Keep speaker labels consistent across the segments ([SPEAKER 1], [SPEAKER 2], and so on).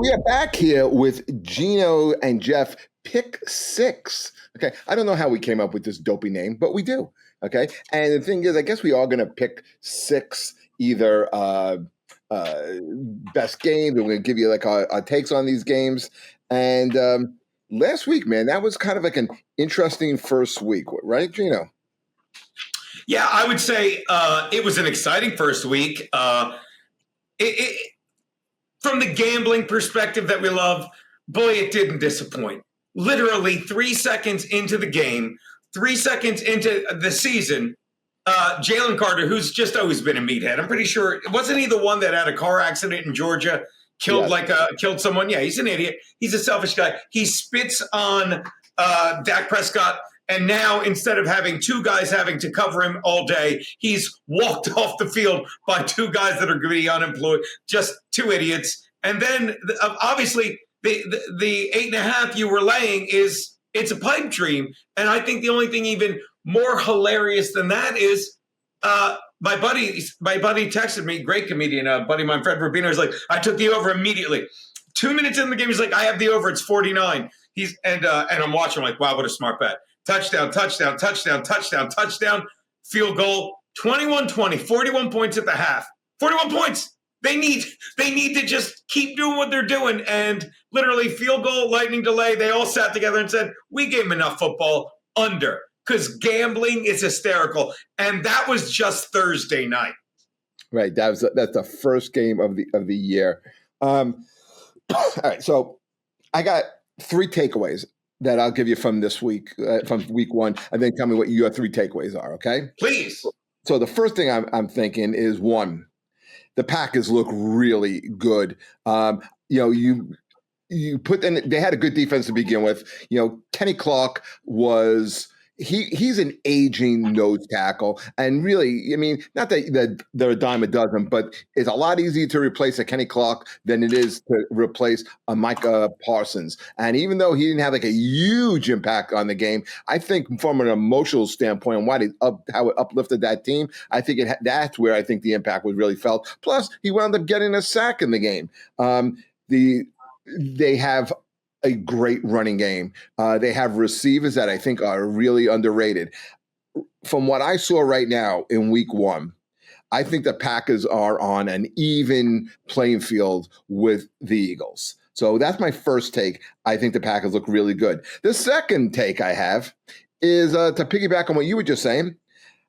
[SPEAKER 1] we are back here with Geno and Jeff, Pick Six. Okay, I don't know how we came up with this dopey name, but we do. Okay, and the thing is, I guess we are going to pick six either best games. We're going to give you like our takes on these games. And last week, man, that was kind of like an interesting first week, right, Geno?
[SPEAKER 2] Yeah, I would say it was an exciting first week. From the gambling perspective that we love, boy, it didn't disappoint. Literally 3 seconds into the game, 3 seconds into the season, Jalen Carter, who's just always been a meathead, I'm pretty sure, wasn't he the one that had a car accident in Georgia, killed someone? Yeah, he's an idiot. He's a selfish guy. He spits on Dak Prescott. And now, instead of having two guys having to cover him all day, he's walked off the field by two guys that are going to be unemployed, just two idiots. And then, obviously, the 8.5 you were laying it's a pipe dream. And I think the only thing even more hilarious than that is my buddy texted me, great comedian, buddy of mine, Fred Rubino, is like, I took the over immediately. 2 minutes in the game, he's like, I have the over. It's 49. And I'm watching, I'm like, wow, what a smart bet. Touchdown, touchdown, touchdown, touchdown, touchdown, field goal, 21-20, 41 points at the half. 41 points. They need to just keep doing what they're doing. And literally field goal, lightning delay, they all sat together and said, we gave them enough football under, because gambling is hysterical. And that was just Thursday night.
[SPEAKER 1] Right. That's the first game of the year. All right. So I got 3 takeaways that I'll give you from this week, from week one, and then tell me what your 3 takeaways are, okay?
[SPEAKER 2] Please.
[SPEAKER 1] So the first thing I'm thinking is, one, the Packers look really good. You put in, they had a good defense to begin with. Kenny Clark was he's an aging nose tackle, and really, I mean, not that they're a dime a dozen, but it's a lot easier to replace a Kenny Clark than it is to replace a Micah Parsons. And even though he didn't have like a huge impact on the game, I think from an emotional standpoint and how it uplifted that team, I think that's where I think the impact was really felt. Plus, he wound up getting a sack in the game. They have a great running game. They have receivers that I think are really underrated. From what I saw right now in week one, I think the Packers are on an even playing field with the Eagles. So that's my first take. I think the Packers look really good. The second take I have is to piggyback on what you were just saying.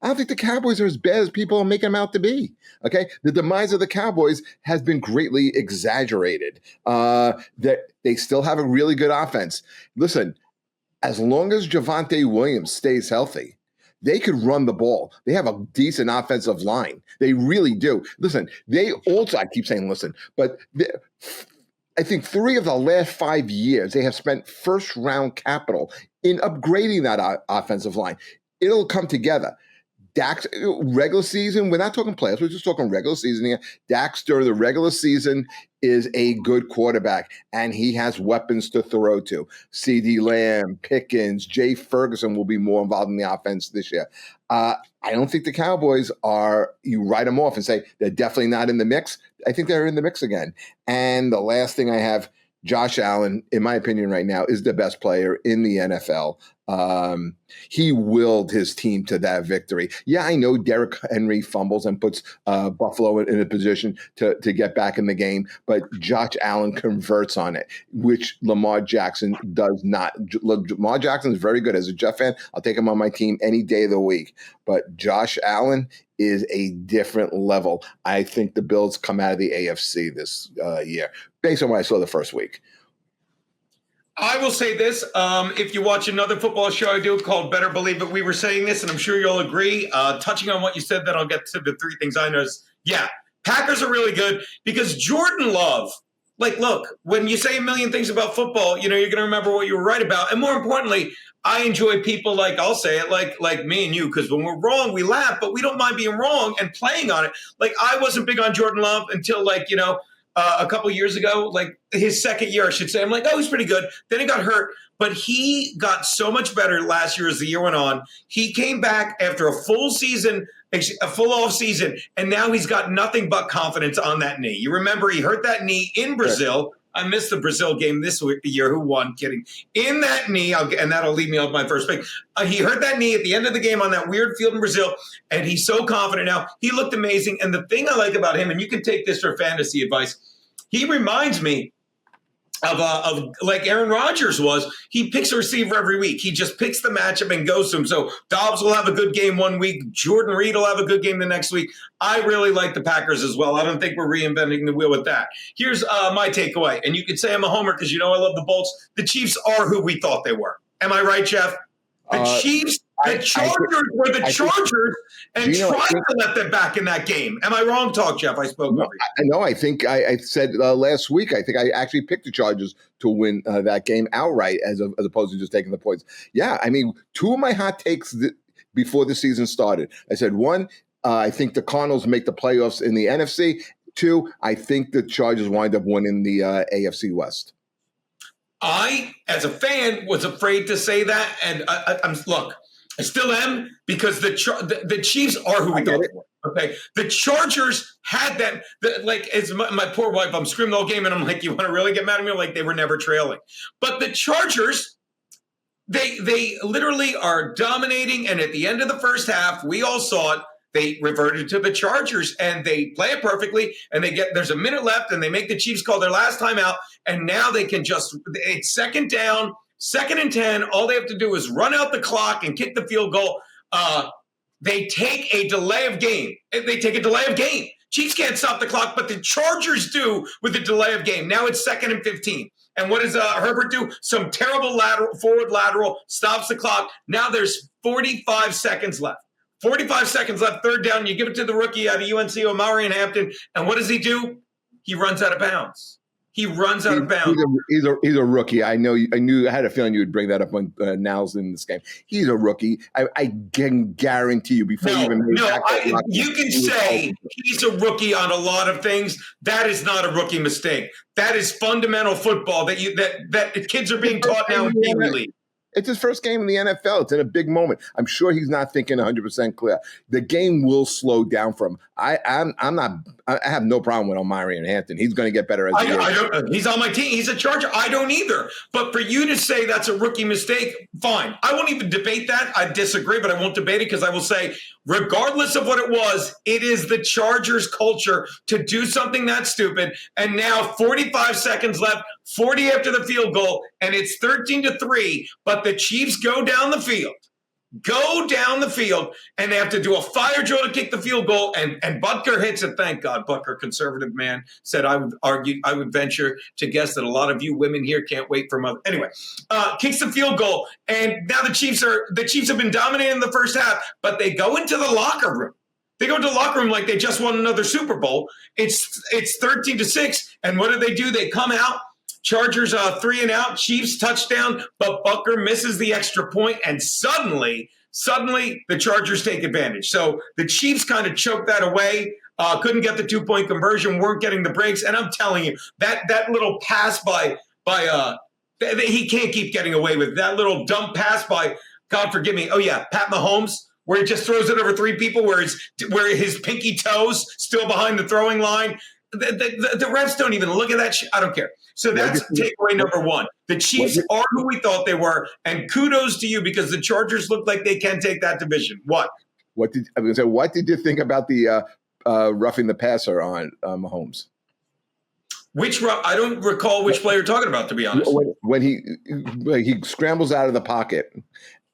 [SPEAKER 1] I don't think the Cowboys are as bad as people are making them out to be. Okay, the demise of the Cowboys has been greatly exaggerated. That they still have a really good offense. Listen, as long as Javonte Williams stays healthy, they could run the ball. They have a decent offensive line. They really do. Listen, they also, I keep saying listen, but I think 3 of the last 5 years, they have spent first-round capital in upgrading that offensive line. It'll come together. Dak's regular season, we're not talking playoffs, we're just talking regular season here. Dak's during the regular season is a good quarterback, and he has weapons to throw to. CeeDee Lamb, Pickens, Jay Ferguson will be more involved in the offense this year. I don't think the Cowboys you write them off and say they're definitely not in the mix. I think they're in the mix again. And the last thing I have, Josh Allen, in my opinion right now, is the best player in the NFL. He willed his team to that victory. Yeah, I know Derrick Henry fumbles and puts Buffalo in a position to get back in the game, but Josh Allen converts on it, which Lamar Jackson does not. Lamar Jackson is very good. As a Jeff fan, I'll take him on my team any day of the week. But Josh Allen is a different level. I think the Bills come out of the AFC this year, based on what I saw the first week.
[SPEAKER 2] I will say this. If you watch another football show I do called Better Believe It, we were saying this, and I'm sure you'll agree. Touching on what you said, then I'll get to the 3 things I noticed. Yeah, Packers are really good because Jordan Love, look, when you say a million things about football, you're going to remember what you were right about. And more importantly, I enjoy people I'll say it, like me and you, because when we're wrong, we laugh, but we don't mind being wrong and playing on it. I wasn't big on Jordan Love until, a couple years ago, his second year, I should say. I'm like, oh, he's pretty good. Then he got hurt, but he got so much better last year as the year went on. He came back after a full season, a full off season, and now he's got nothing but confidence on that knee. You remember he hurt that knee in Brazil. I missed the Brazil game this year. Who won? Kidding. In that knee, and that'll lead me off my first pick. He hurt that knee at the end of the game on that weird field in Brazil, and he's so confident now. He looked amazing. And the thing I like about him, and you can take this for fantasy advice, he reminds me of like Aaron Rodgers was. He picks a receiver every week. He just picks the matchup and goes to him. So Dobbs will have a good game one week. Jordan Reed will have a good game the next week. I really like the Packers as well. I don't think we're reinventing the wheel with that. Here's my takeaway. And you could say I'm a homer because you know I love the Bolts. The Chiefs are who we thought they were. Am I right, Jeff? The Chiefs, the Chargers were the Chargers and tried to let them back in that game. Am I wrong, Talk, Jeff? I spoke over you.
[SPEAKER 1] No, I think I said last week, I think I actually picked the Chargers to win that game outright as opposed to just taking the points. Yeah, I mean, two of my hot takes before the season started. I said, one, I think the Cardinals make the playoffs in the NFC. Two, I think the Chargers wind up winning the AFC West.
[SPEAKER 2] I, as a fan, was afraid to say that, and I still am because the Chiefs are who we thought they were. Okay, the Chargers had them. As my poor wife, I'm screaming the whole game, and I'm like, "You want to really get mad at me?" Like they were never trailing, but the Chargers, they literally are dominating, and at the end of the first half, we all saw it. They reverted to the Chargers, and they play it perfectly, and there's a minute left, and they make the Chiefs call their last timeout, and now they can it's second down, 2nd and 10. All they have to do is run out the clock and kick the field goal. They take a delay of game. Chiefs can't stop the clock, but the Chargers do with the delay of game. Now it's 2nd and 15. And what does Herbert do? Some terrible forward lateral, stops the clock. Now there's 45 seconds left. 45 seconds left, 3rd down. You give it to the rookie out of UNC, Omari and Hampton. And what does he do? He runs out of bounds. He's a rookie. I had a feeling you would bring that up when Now's in this game. He's a rookie. I can guarantee you before you even you can say he's a rookie on a lot of things. That is not a rookie mistake. That is fundamental football that kids are being taught now in Pee-wee League.
[SPEAKER 1] It's his first game in the NFL. It's in a big moment. I'm sure he's not thinking 100% clear. The game will slow down for him. I have no problem with Omari and Hampton. He's going to get better as he goes.
[SPEAKER 2] He's on my team. He's a Charger. I don't either. But for you to say that's a rookie mistake, fine. I won't even debate that. I disagree, but I won't debate it because I will say, regardless of what it was, it is the Chargers culture to do something that stupid. And now 45 seconds left, 40 after the field goal, and it's 13-3. But the Chiefs go down the field, and they have to do a fire drill to kick the field goal, and Butker hits it. Thank God, Butker, conservative man, said I would venture to guess that a lot of you women here can't wait for mother. Anyway, kicks the field goal, and now the Chiefs have been dominating in the first half, but they go into the locker room. They go to the locker room like they just won another Super Bowl. It's 13-6, and what do? They come out. Chargers 3 and out, Chiefs touchdown, but Butker misses the extra point, and suddenly the Chargers take advantage. So the Chiefs kind of choked that away, couldn't get the 2-point conversion, weren't getting the breaks, and I'm telling you, that little pass by he can't keep getting away with it. That little dump pass by, God forgive me, Pat Mahomes, where he just throws it over 3 people, where his pinky toes still behind the throwing line. The refs don't even look at that shit. I don't care. So that's takeaway number 1. The Chiefs are who we thought they were, and kudos to you because the Chargers look like they can take that division. What did you think about the roughing the passer on Mahomes? I don't recall which play you're talking about, to be honest.
[SPEAKER 1] When he scrambles out of the pocket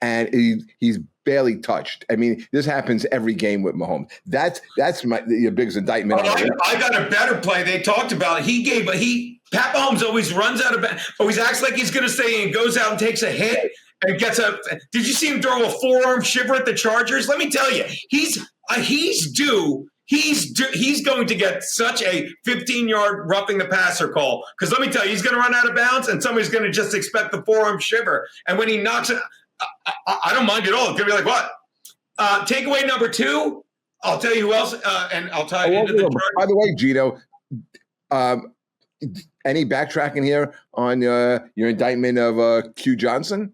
[SPEAKER 1] and he's barely touched. I mean, this happens every game with Mahomes. That's your biggest indictment.
[SPEAKER 2] I got a better play. They talked about it. Pat Mahomes always runs out of bounds, always acts like he's going to stay and goes out and takes a hit and gets a. Did you see him throw a forearm shiver at the Chargers? Let me tell you, he's due. He's going to get such a 15-yard roughing the passer call because let me tell you, he's going to run out of bounds and somebody's going to just expect the forearm shiver. And when he knocks it, I don't mind at all. It's going to be like, what? Takeaway number 2, I'll tell you who else, and I'll tie it into the Chargers.
[SPEAKER 1] By the way, Geno, any backtracking here on your indictment of Q Johnson?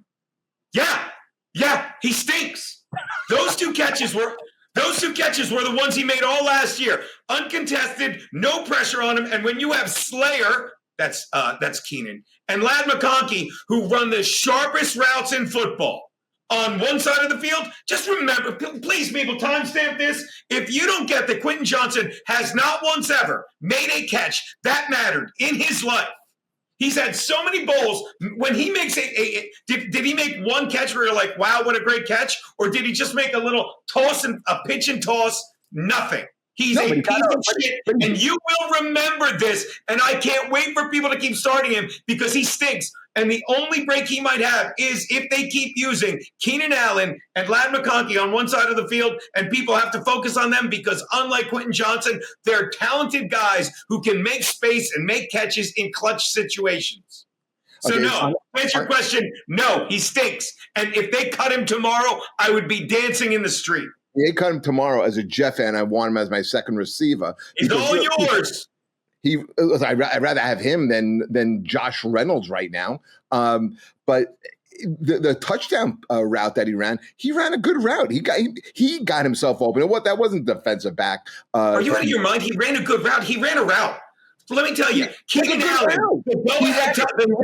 [SPEAKER 2] Yeah, he stinks. Those two catches were the ones he made all last year. Uncontested, no pressure on him. And when you have Slayer That's Keenan. And Ladd McConkey, who run the sharpest routes in football on one side of the field. Just remember, please, people, timestamp this. If you don't get that Squintin Johnson has not once ever made a catch that mattered in his life. He's had so many bowls. When he makes did he make one catch where you're like, wow, what a great catch? Or did he just make a little toss and a pitch and toss? Nothing. He's a piece of shit, and you will remember this. And I can't wait for people to keep starting him because he stinks. And the only break he might have is if they keep using Keenan Allen and Ladd McConkey on one side of the field, and people have to focus on them because unlike Squintin Johnson, they're talented guys who can make space and make catches in clutch situations. So okay, no, to answer your question, no, he stinks. And if they cut him tomorrow, I would be dancing in the street.
[SPEAKER 1] They cut him tomorrow as a Jeff fan. I want him as my second receiver.
[SPEAKER 2] It's all yours.
[SPEAKER 1] I'd rather have him than Josh Reynolds right now. But the touchdown route that he ran a good route. He got himself open. And what that wasn't defensive back.
[SPEAKER 2] Are you out of your mind? He ran a good route. He ran a route. Let me tell you, Keenan Allen, the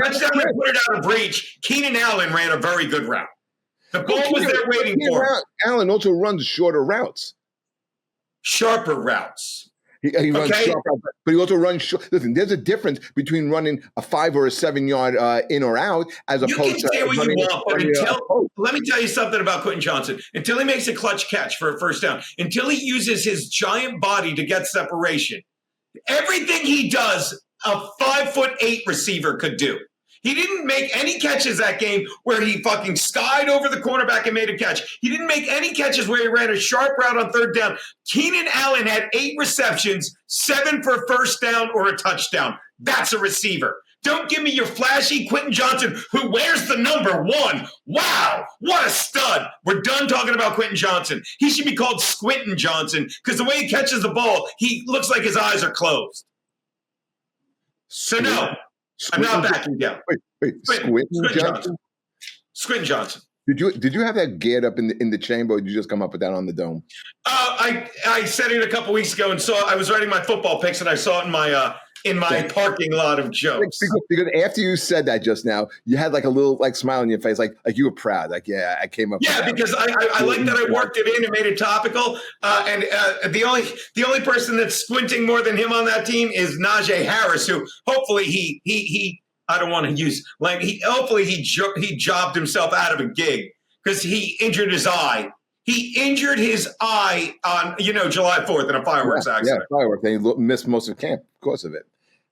[SPEAKER 2] touchdown that put it out of reach. Keenan Allen ran a very good route. The ball was there waiting for him.
[SPEAKER 1] Allen also runs shorter routes.
[SPEAKER 2] Sharper routes.
[SPEAKER 1] He runs sharp routes, but he also runs short. Listen, there's a difference between running a 5 or a 7 yard in or out as opposed to. You can say what you want,
[SPEAKER 2] but let me tell you something about Squintin Johnson. Until he makes a clutch catch for a first down, until he uses his giant body to get separation, everything he does, a 5'8" receiver could do. He didn't make any catches that game where he fucking skied over the cornerback and made a catch. He didn't make any catches where he ran a sharp route on third down. Keenan Allen had 8 receptions, 7 for first down or a touchdown. That's a receiver. Don't give me your flashy Squintin Johnson who wears the number 1. Wow, what a stud. We're done talking about Squintin Johnson. He should be called Squintin Johnson because the way he catches the ball, he looks like his eyes are closed. So no. I'm not backing down.
[SPEAKER 1] Wait, Squintin Johnson?
[SPEAKER 2] Squintin Johnson.
[SPEAKER 1] Did you have that geared up in the chamber, or did you just come up with that on the dome?
[SPEAKER 2] I said it a couple weeks ago and saw. I was writing my football picks and I saw it in my parking lot of jokes.
[SPEAKER 1] Because after you said that just now, you had like a little smile on your face, like you were proud. Like, yeah, I came up.
[SPEAKER 2] Yeah, with that. Because I like that I worked it in and made it topical. And the only person that's squinting more than him on that team is Najee Harris, who hopefully he I don't want to use hopefully he jobbed himself out of a gig because he injured his eye. He injured his eye on July 4th in a fireworks accident. Yeah,
[SPEAKER 1] fireworks. They missed most of camp because of it.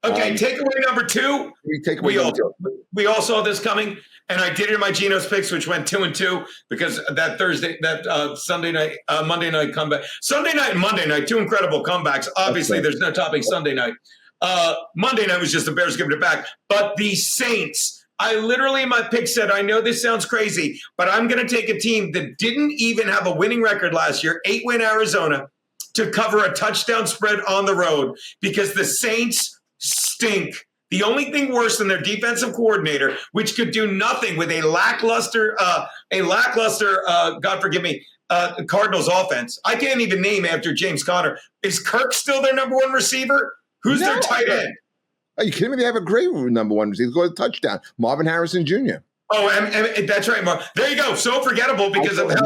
[SPEAKER 2] Okay, takeaway number 2. We all saw this coming, and I did it in my Geno's picks, which went 2-2 because that Sunday night, Monday night comeback. Sunday night and Monday night, 2 incredible comebacks. Obviously, there's no topping Sunday night. Monday night was just the Bears giving it back. But the Saints, I literally in my pick said, I know this sounds crazy, but I'm going to take a team that didn't even have a winning record last year, 8-win Arizona, to cover a touchdown spread on the road because the Saints stink. The only thing worse than their defensive coordinator, which could do nothing with a lackluster, God forgive me, Cardinals offense. I can't even name after James Conner. Is Kirk still their number 1 receiver? Who's their tight end?
[SPEAKER 1] Are you kidding me? They have a great number 1 receiver. Go to touchdown. Marvin Harrison Jr.
[SPEAKER 2] Oh, and that's right, Mark. There you go. So forgettable because of how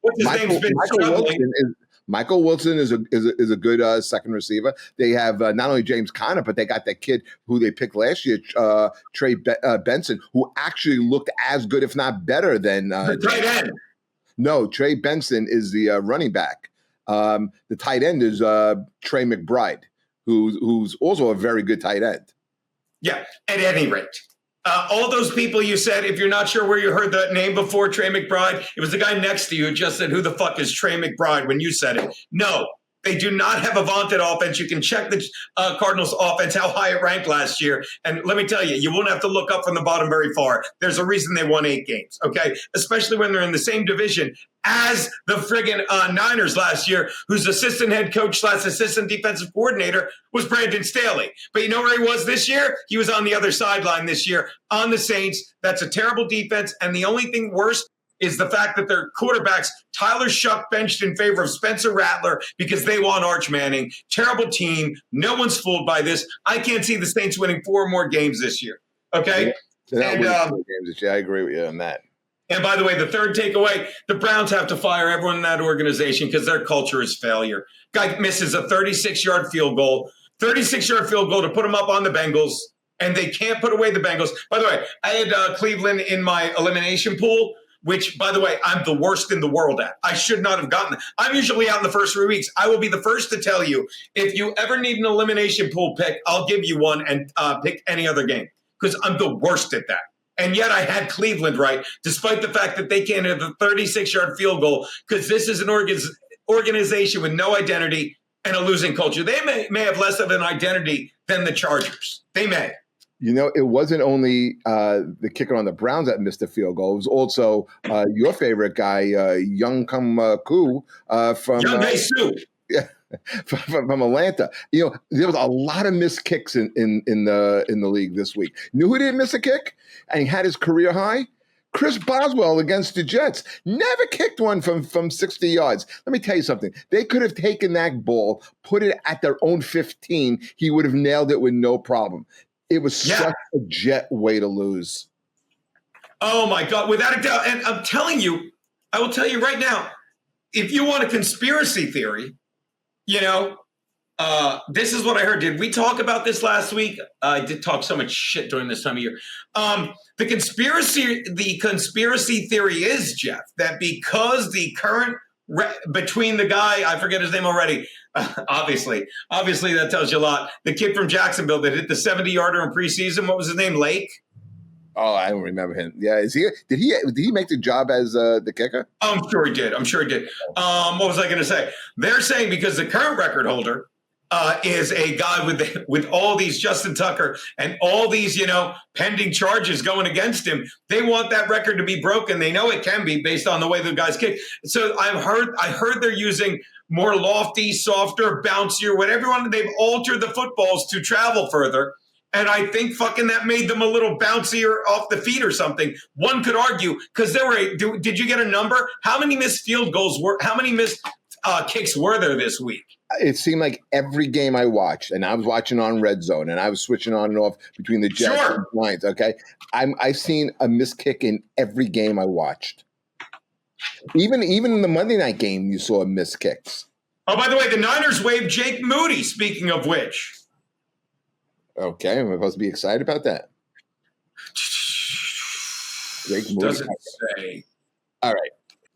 [SPEAKER 2] what's his name's been struggling.
[SPEAKER 1] Michael Wilson is a good second receiver. They have not only James Conner, but they got that kid who they picked last year, Trey Benson, who actually looked as good, if not better than
[SPEAKER 2] the tight end.
[SPEAKER 1] No, Trey Benson is the running back. The tight end is Trey McBride, who's also a very good tight end.
[SPEAKER 2] Yeah, at any rate. All those people you said, if you're not sure where you heard that name before, Trey McBride, it was the guy next to you who just said, who the fuck is Trey McBride when you said it? No, they do not have a vaunted offense. You can check the Cardinals offense, how high it ranked last year. And let me tell you, you won't have to look up from the bottom very far. There's a reason they won 8 games, okay? Especially when they're in the same division as the friggin' Niners last year, whose assistant head coach / assistant defensive coordinator was Brandon Staley. But you know where he was this year? He was on the other sideline this year on the Saints. That's a terrible defense. And the only thing worse is the fact that their quarterbacks, Tyler Shuck benched in favor of Spencer Rattler because they want Arch Manning. Terrible team. No one's fooled by this. I can't see the Saints winning 4 more games this year. Okay?
[SPEAKER 1] Yeah, and games this year. I agree with you on that.
[SPEAKER 2] And by the way, the third takeaway, the Browns have to fire everyone in that organization because their culture is failure. Guy misses a 36-yard field goal. 36-yard field goal to put him up on the Bengals, and they can't put away the Bengals. By the way, I had Cleveland in my elimination pool, which, by the way, I'm the worst in the world at. I should not have gotten it. I'm usually out in the first 3 weeks. I will be the first to tell you, if you ever need an elimination pool pick, I'll give you one and pick any other game because I'm the worst at that. And yet I had Cleveland right, despite the fact that they can't hit the 36-yard field goal because this is an organization with no identity and a losing culture. They may have less of an identity than the Chargers. They may.
[SPEAKER 1] You know, it wasn't only the kicker on the Browns that missed the field goal. It was also your favorite guy, Young Ku from
[SPEAKER 2] Young Su.
[SPEAKER 1] Yeah, from Atlanta. You know, there was a lot of missed kicks in the league this week. You know who didn't miss a kick and he had his career high? Chris Boswell against the Jets never kicked one from 60 yards. Let me tell you something. They could have taken that ball, put it at their own 15. He would have nailed it with no problem. It was such a Jet way to lose.
[SPEAKER 2] Oh, my God. Without a doubt. And I'm telling you, I will tell you right now, if you want a conspiracy theory, you know, this is what I heard. Did we talk about this last week? I did talk so much shit during this time of year. The conspiracy theory is, Jeff, that because the current between the guy, I forget his name already, obviously that tells you a lot. The kid from Jacksonville that hit the 70-yarder in preseason, what was his name? Lake?
[SPEAKER 1] Oh, I don't remember him. Yeah, is he? Did he make the job as the kicker?
[SPEAKER 2] I'm sure he did. What was I going to say? They're saying because the current record holder is a guy with all these Justin Tucker and all these, you know, pending charges going against him. They want that record to be broken. They know it can be based on the way the guys kick. So I heard they're using more lofty, softer, bouncier, whatever one. They've altered the footballs to travel further. And I think fucking that made them a little bouncier off the feet or something. One could argue because did you get a number? How many missed kicks were there this week?
[SPEAKER 1] It seemed like every game I watched, and I was watching on Red Zone, and I was switching on and off between the Jets and the Lions. Okay, I've seen a missed kick in every game I watched. Even in the Monday night game, you saw missed kicks.
[SPEAKER 2] Oh, by the way, the Niners waived Jake Moody. Speaking of which.
[SPEAKER 1] Okay, am I supposed to be excited about that?
[SPEAKER 2] Doesn't say.
[SPEAKER 1] All right.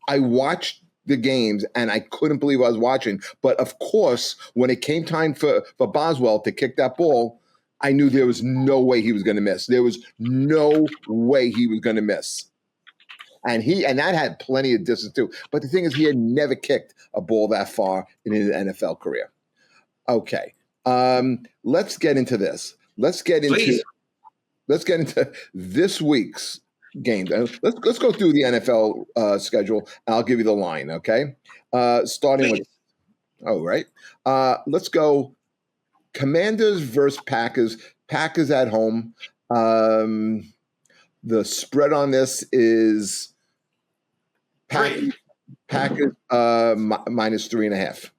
[SPEAKER 1] I watched the games, and I couldn't believe I was watching. But, of course, when it came time for Boswell to kick that ball, I knew there was no way he was going to miss. There was no way he was going to miss. And that had plenty of distance, too. But the thing is, he had never kicked a ball that far in his NFL career. Okay. Let's get into this. Let's get into this week's games. Let's go through the NFL schedule, and I'll give you the line. Okay, starting with. Oh, right. Let's go. Commanders versus Packers. Packers at home. The spread on this is Packers minus 3.5.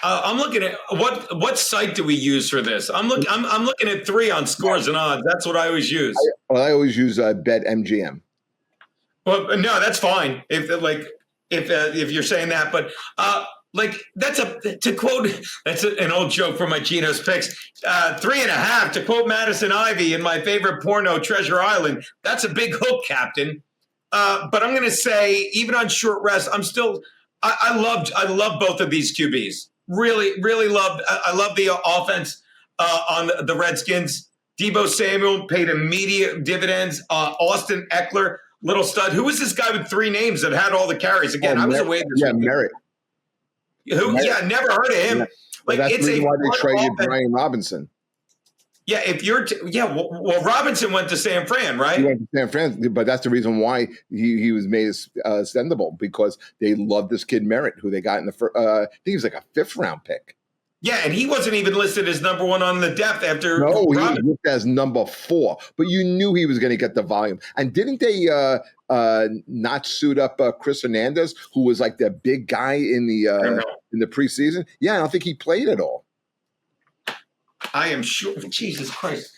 [SPEAKER 2] I'm looking at what site do we use for this? I'm looking at 3 on Scores and Odds. That's what I always use.
[SPEAKER 1] I always use BetMGM.
[SPEAKER 2] Well, no, that's fine. If you're saying that, but that's an old joke from my Geno's picks. 3.5 to quote Madison Ivy in my favorite porno, Treasure Island. That's a big hook, Captain. But I'm going to say even on short rest, I love both of these QBs. Really, really loved. I love the offense on the Redskins. Deebo Samuel paid immediate dividends. Austin Eckler, little stud. Who was this guy with 3 names that had all the carries? Again, I was away this week.
[SPEAKER 1] Merritt.
[SPEAKER 2] Merritt. Yeah, never heard of him.
[SPEAKER 1] Like that's the reason why they traded Brian Robinson.
[SPEAKER 2] Yeah, well, Robinson went to San Fran, right?
[SPEAKER 1] He went to San Fran, but that's the reason why he was made extendable because they loved this kid Merritt, who they got in the first. I think he was like a 5th round pick.
[SPEAKER 2] Yeah, and he wasn't even listed as number one on the depth after
[SPEAKER 1] No, he was
[SPEAKER 2] Robinson.
[SPEAKER 1] looked as number 4, but you knew he was going to get the volume. And didn't they not suit up Chris Hernandez, who was like the big guy in the preseason? Yeah, I don't think he played at all.
[SPEAKER 2] I am sure. Jesus Christ.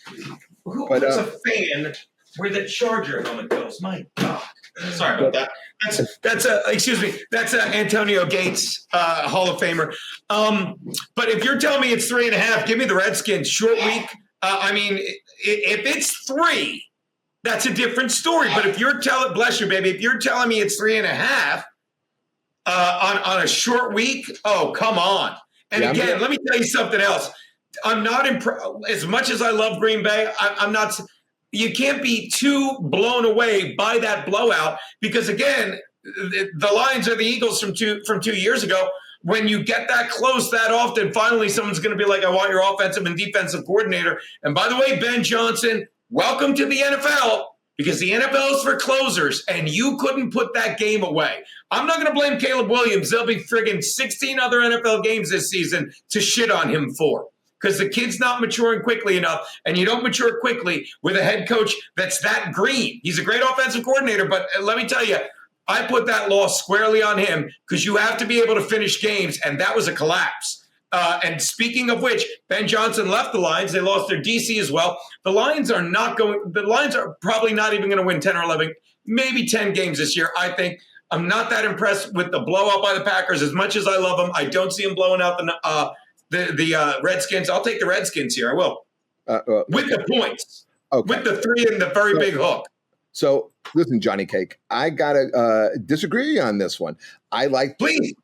[SPEAKER 2] Who's a fan where the Charger helmet goes? My God. Sorry about that. That's a Antonio Gates Hall of Famer. But if you're telling me it's 3.5, give me the Redskins. Short week. I mean, if it's 3, that's a different story. But if you're bless you, baby, if you're telling me it's 3.5 on a short week, oh, come on. And again, let me tell you something else. I'm not impressed. As much as I love Green Bay, I'm not. You can't be too blown away by that blowout because, again, the Lions are the Eagles from 2 years ago. When you get that close that often, finally someone's going to be like, I want your offensive and defensive coordinator. And by the way, Ben Johnson, welcome to the NFL because the NFL is for closers, and you couldn't put that game away. I'm not going to blame Caleb Williams. There'll be friggin' 16 other NFL games this season to shit on him for. Because the kid's not maturing quickly enough, and you don't mature quickly with a head coach that's that green. He's a great offensive coordinator, but let me tell you, I put that loss squarely on him because you have to be able to finish games, and that was a collapse. And speaking of which, Ben Johnson left the Lions. They lost their DC as well. The Lions are probably not even going to win 10 or 11, maybe 10 games this year, I think. I'm not that impressed with the blowout by the Packers. As much as I love them, I don't see them blowing out the Redskins. I'll take the Redskins here. I will. With the points. Okay. With the 3 and the very big hook.
[SPEAKER 1] So, listen, Johnny Cake, I got to disagree on this one. I like Green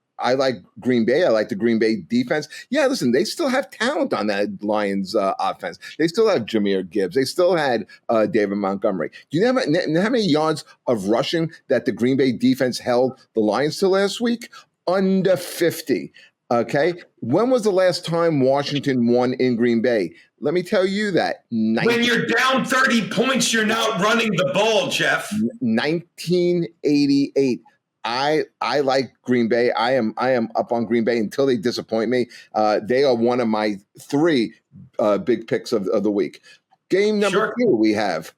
[SPEAKER 1] Bay. I like the Green Bay defense. Yeah, listen, they still have talent on that Lions offense. They still have Jahmyr Gibbs. They still had David Montgomery. Do you know how many yards of rushing that the Green Bay defense held the Lions to last week? Under 50. Okay. When was the last time Washington won in Green Bay? Let me tell you that.
[SPEAKER 2] When you're down 30 points, you're not running the ball, Jeff.
[SPEAKER 1] 1988. I like Green Bay. I am up on Green Bay until they disappoint me. They are one of my 3 big picks of the week. Game number 2, we have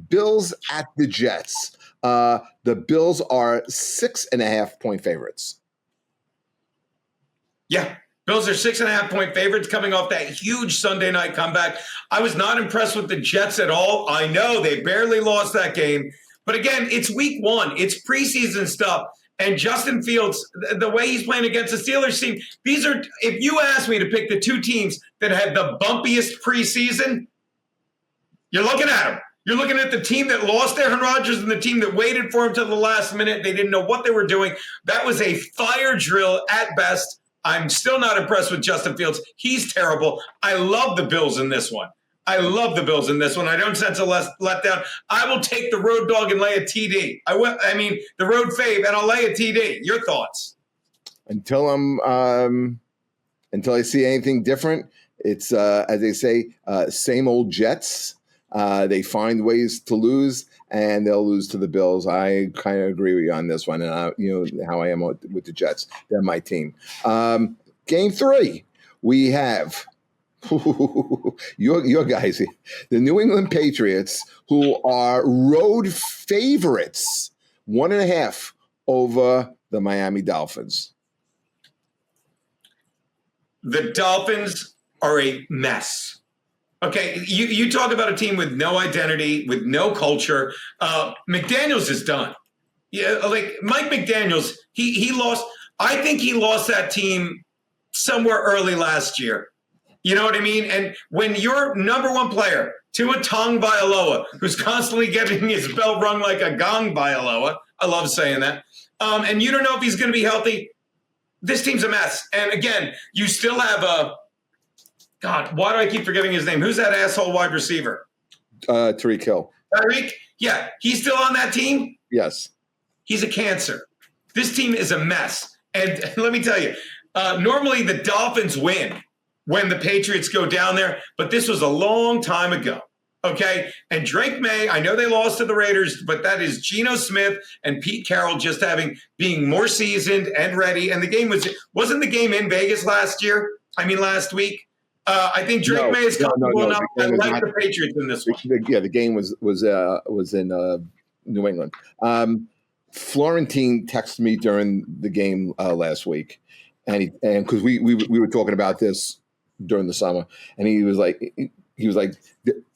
[SPEAKER 1] Bills at the Jets. The Bills are 6.5-point favorites.
[SPEAKER 2] Yeah, Bills are 6.5-point favorites coming off that huge Sunday night comeback. I was not impressed with the Jets at all. I know they barely lost that game. But again, it's week 1. It's preseason stuff. And Justin Fields, the way he's playing against the Steelers team, if you ask me to pick the 2 teams that had the bumpiest preseason, you're looking at them. You're looking at the team that lost Aaron Rodgers and the team that waited for him till the last minute. They didn't know what they were doing. That was a fire drill at best. I'm still not impressed with Justin Fields. He's terrible. I love the Bills in this one. I don't sense a letdown. I will take the road dog and lay a TD. The road fave, and I'll lay a TD. Your thoughts?
[SPEAKER 1] Until I see anything different, it's as they say, same old Jets. They find ways to lose, and they'll lose to the Bills. I kind of agree with you on this one, and how I am with the Jets. They're my team. Game 3, we have your guys, the New England Patriots, who are road favorites, 1.5 over the Miami Dolphins.
[SPEAKER 2] The Dolphins are a mess. Okay, you talk about a team with no identity, with no culture. McDaniels is done. Yeah, like Mike McDaniels, he lost. I think he lost that team somewhere early last year. You know what I mean? And when your number 1 player, Tua Tagovailoa, who's constantly getting his bell rung like a gong Bailoa, I love saying that, and you don't know if he's going to be healthy, this team's a mess. And again, you still have God, why do I keep forgetting his name? Who's that asshole wide receiver?
[SPEAKER 1] Tyreek Hill.
[SPEAKER 2] Tyreek? Yeah. He's still on that team?
[SPEAKER 1] Yes.
[SPEAKER 2] He's a cancer. This team is a mess. And let me tell you, normally the Dolphins win when the Patriots go down there, but this was a long time ago. Okay. And Drake May, I know they lost to the Raiders, but that is Geno Smith and Pete Carroll just being more seasoned and ready. And the game wasn't the game in Vegas last year? last week. I think Drake May is comfortable enough. I like the Patriots in this one.
[SPEAKER 1] The game was in New England. Florentine texted me during the game last week, and because we were talking about this during the summer, and he was like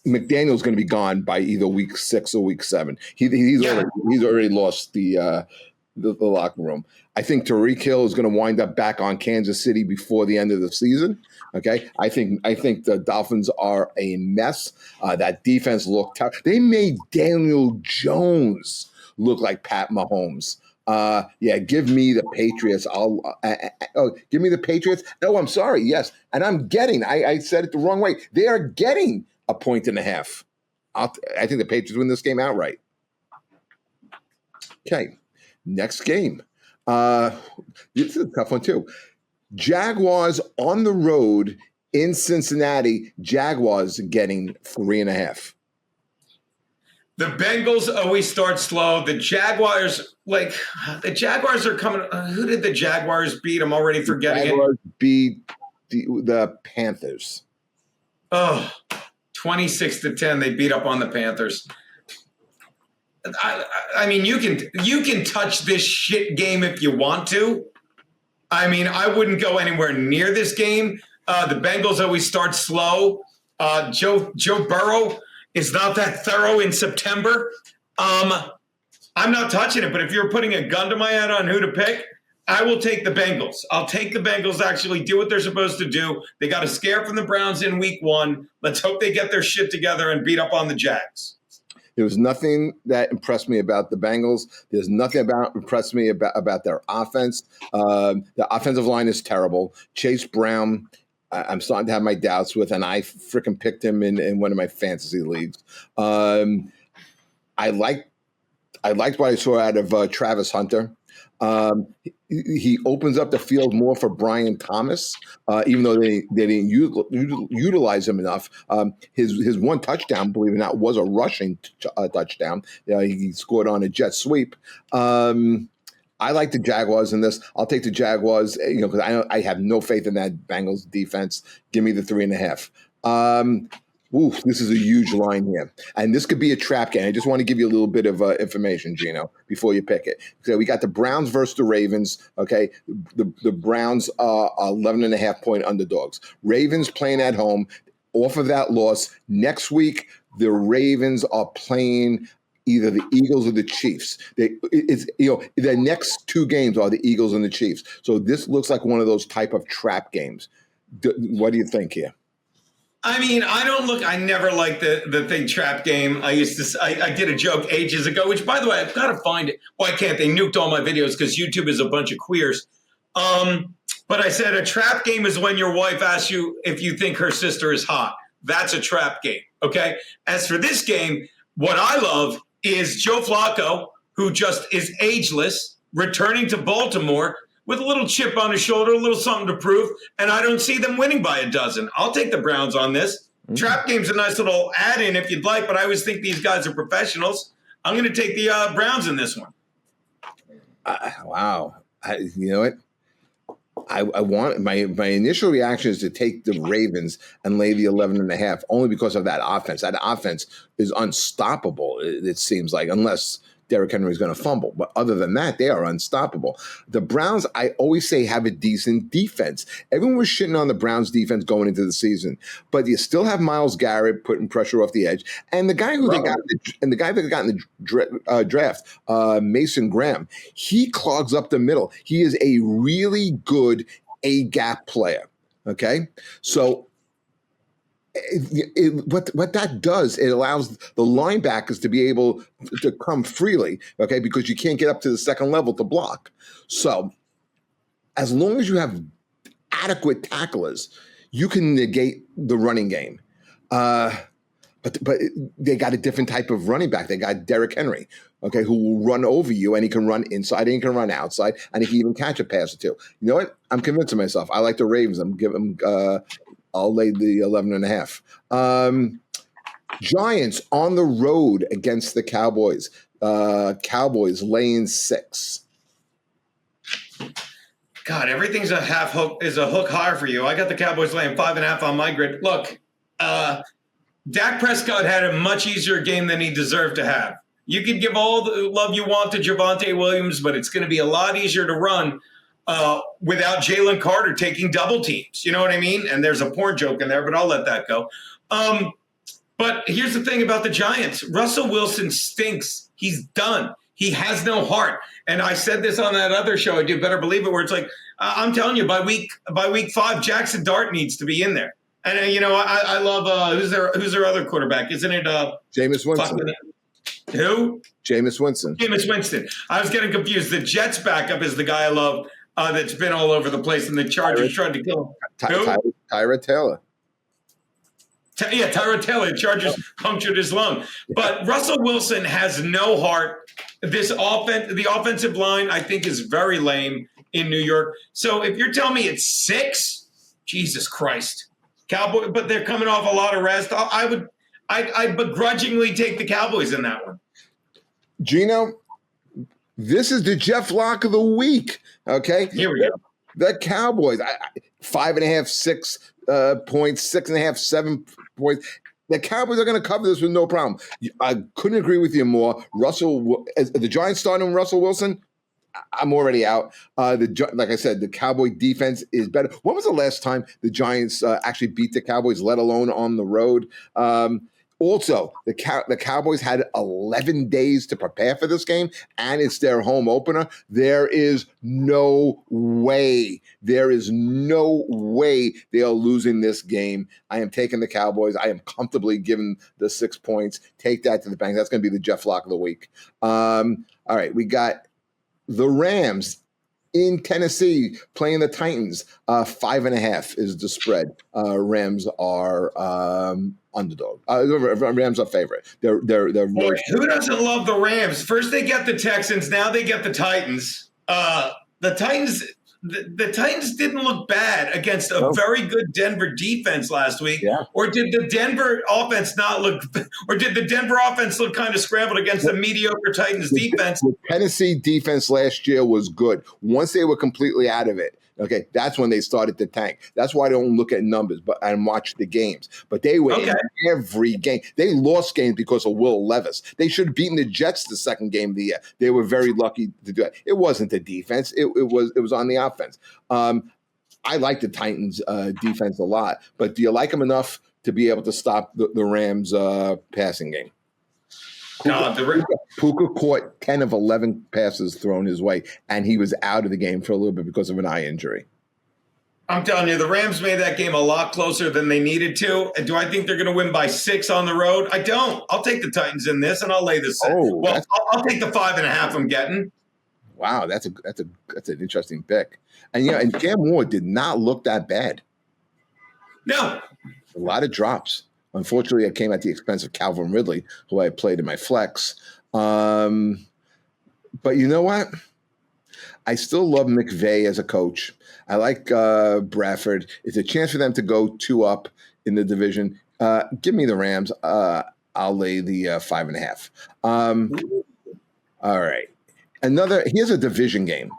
[SPEAKER 1] McDaniel's going to be gone by either week 6 or week 7. He's already lost the locker room. I think Tyreek Hill is going to wind up back on Kansas City before the end of the season. Okay, I think the Dolphins are a mess. That defense looked tough. They made Daniel Jones look like Pat Mahomes. Give me the Patriots. Give me the Patriots. Oh, I'm sorry. Yes, and I said it the wrong way. They are getting 1.5 points. I think the Patriots win this game outright. Okay, next game. This is a tough one too. Jaguars on the road in Cincinnati. Jaguars getting 3.5.
[SPEAKER 2] The Bengals always start slow. The Jaguars are coming. Who did the Jaguars beat? I'm already forgetting it.
[SPEAKER 1] Jaguars beat the Panthers.
[SPEAKER 2] 26-10. They beat up on the Panthers. You can touch this shit game if you want to. I wouldn't go anywhere near this game. The Bengals always start slow. Joe Burrow is not that thorough in September. I'm not touching it, but if you're putting a gun to my head on who to pick, I will take the Bengals. I'll take the Bengals actually do what they're supposed to do. They got a scare from the Browns in week 1. Let's hope they get their shit together and beat up on the Jags.
[SPEAKER 1] There was nothing that impressed me about the Bengals. There's nothing impressed me about their offense. The offensive line is terrible. Chase Brown, I'm starting to have my doubts with, and I freaking picked him in one of my fantasy leagues. I liked what I saw out of Travis Hunter. He opens up the field more for Brian Thomas, even though they didn't utilize him enough. His one touchdown, believe it or not, was a rushing touchdown. He scored on a jet sweep. I like the Jaguars in this. I'll take the Jaguars, because I have no faith in that Bengals defense. Give me the 3.5. This is a huge line here. And this could be a trap game. I just want to give you a little bit of information, Geno, before you pick it. So we got the Browns versus the Ravens, okay? The Browns are 11.5-point underdogs. Ravens playing at home. Off of that loss, next week, the Ravens are playing either the Eagles or the Chiefs. The next 2 games are the Eagles and the Chiefs. So this looks like one of those type of trap games. What do you think here?
[SPEAKER 2] I never liked the thing trap game. I did a joke ages ago, which, by the way, I've got to find it. Why can't they nuked all my videos because YouTube is a bunch of queers? But I said a trap game is when your wife asks you if you think her sister is hot. That's a trap game, okay? As for this game, what I love is Joe Flacco, who just is ageless, returning to Baltimore with a little chip on his shoulder, a little something to prove, and I don't see them winning by a dozen. I'll take the Browns on this. Mm-hmm. Trap game's a nice little add-in if you'd like, but I always think these guys are professionals. I'm going to take the Browns in this one.
[SPEAKER 1] Wow. You know what? I want my initial reaction is to take the Ravens and lay the 11.5, only because of that offense. That offense is unstoppable, it seems like, unless Derrick Henry is going to fumble. But other than that, they are unstoppable. The Browns, I always say, have a decent defense. Everyone was shitting on the Browns defense going into the season, but you still have Myles Garrett putting pressure off the edge, and the guy they got in the draft, Mason Graham, he clogs up the middle. He is a really good A-gap player. Okay, so. What that does, it allows the linebackers to be able to come freely, okay, because you can't get up to the second level to block. So as long as you have adequate tacklers, you can negate the running game. But they got a different type of running back. They got Derrick Henry, okay, who will run over you, and he can run inside, and he can run outside, and he can even catch a pass or two. You know what? I'm convincing myself. I like the Ravens. I'll lay the 11.5. Giants on the road against the Cowboys. Cowboys laying 6.
[SPEAKER 2] God, everything's a half hook is a hook higher for you. I got the Cowboys laying 5.5 on my grid. Look, Dak Prescott had a much easier game than he deserved to have. You can give all the love you want to Javonte Williams, but it's going to be a lot easier to run without Jalen Carter taking double teams. You know what I mean? And there's a porn joke in there, but I'll let that go. But here's the thing about the Giants. Russell Wilson stinks. He's done. He has no heart. And I said this on that other show, I do better believe it, where it's like, I'm telling you, by week 5, Jackson Dart needs to be in there. And, I love who's their other quarterback? Isn't it
[SPEAKER 1] Jameis Winston?
[SPEAKER 2] Who?
[SPEAKER 1] Jameis Winston.
[SPEAKER 2] Jameis Winston. I was getting confused. The Jets backup is the guy I love that's been all over the place, and the Chargers tried to kill him.
[SPEAKER 1] Tyrod Taylor.
[SPEAKER 2] Tyrod Taylor. Chargers punctured his lung. But Russell Wilson has no heart. The offensive line, I think, is very lame in New York. So if you're telling me it's 6, Jesus Christ. Cowboy, but they're coming off a lot of rest. I'd begrudgingly take the Cowboys in that one.
[SPEAKER 1] Geno, this is the Jeff Lock of the week. Okay,
[SPEAKER 2] here we go.
[SPEAKER 1] The Cowboys, 5.5, 6 points, 6.5, 7 points. The Cowboys are going to cover this with no problem. I couldn't agree with you more. The Giants starting Russell Wilson, I'm already out. Like I said, the Cowboy defense is better. When was the last time the Giants actually beat the Cowboys, let alone on the road? Also, the Cowboys had 11 days to prepare for this game, and it's their home opener. There is no way they are losing this game. I am taking the Cowboys. I am comfortably giving the 6 points. Take that to the bank. That's going to be the Jeff Lock of the week. All right, we got the Rams in Tennessee playing the Titans. 5.5 is the spread. Rams are underdog. Rams are favorite. They're
[SPEAKER 2] Boy, who doesn't love the Rams? First they get the Texans, now they get the Titans. The Titans didn't look bad against a very good Denver defense last week.
[SPEAKER 1] Yeah.
[SPEAKER 2] Or did the Denver offense look kind of scrambled against the mediocre Titans defense?
[SPEAKER 1] The Tennessee defense last year was good. Once they were completely out of it, okay, that's when they started to tank. That's why I don't look at numbers and watch the games. But they were in every game. They lost games because of Will Levis. They should have beaten the Jets the second game of the year. They were very lucky to do it. It wasn't the defense. It was on the offense. I like the Titans defense a lot. But do you like them enough to be able to stop the Rams passing game? Puka caught 10 of 11 passes thrown his way, and he was out of the game for a little bit because of an eye injury.
[SPEAKER 2] I'm telling you, the Rams made that game a lot closer than they needed to. And do I think they're going to win by 6 on the road? I don't. I'll take the Titans in this, and I'll lay this. I'll take the 5.5 I'm getting.
[SPEAKER 1] Wow, that's an interesting pick. And and Cam Moore did not look that bad.
[SPEAKER 2] No.
[SPEAKER 1] A lot of drops. Unfortunately, it came at the expense of Calvin Ridley, who I played in my flex. But you know what? I still love McVay as a coach. I like Bradford. It's a chance for them to go 2 up in the division. Give me the Rams. I'll lay the 5.5. All right. Here's a division game.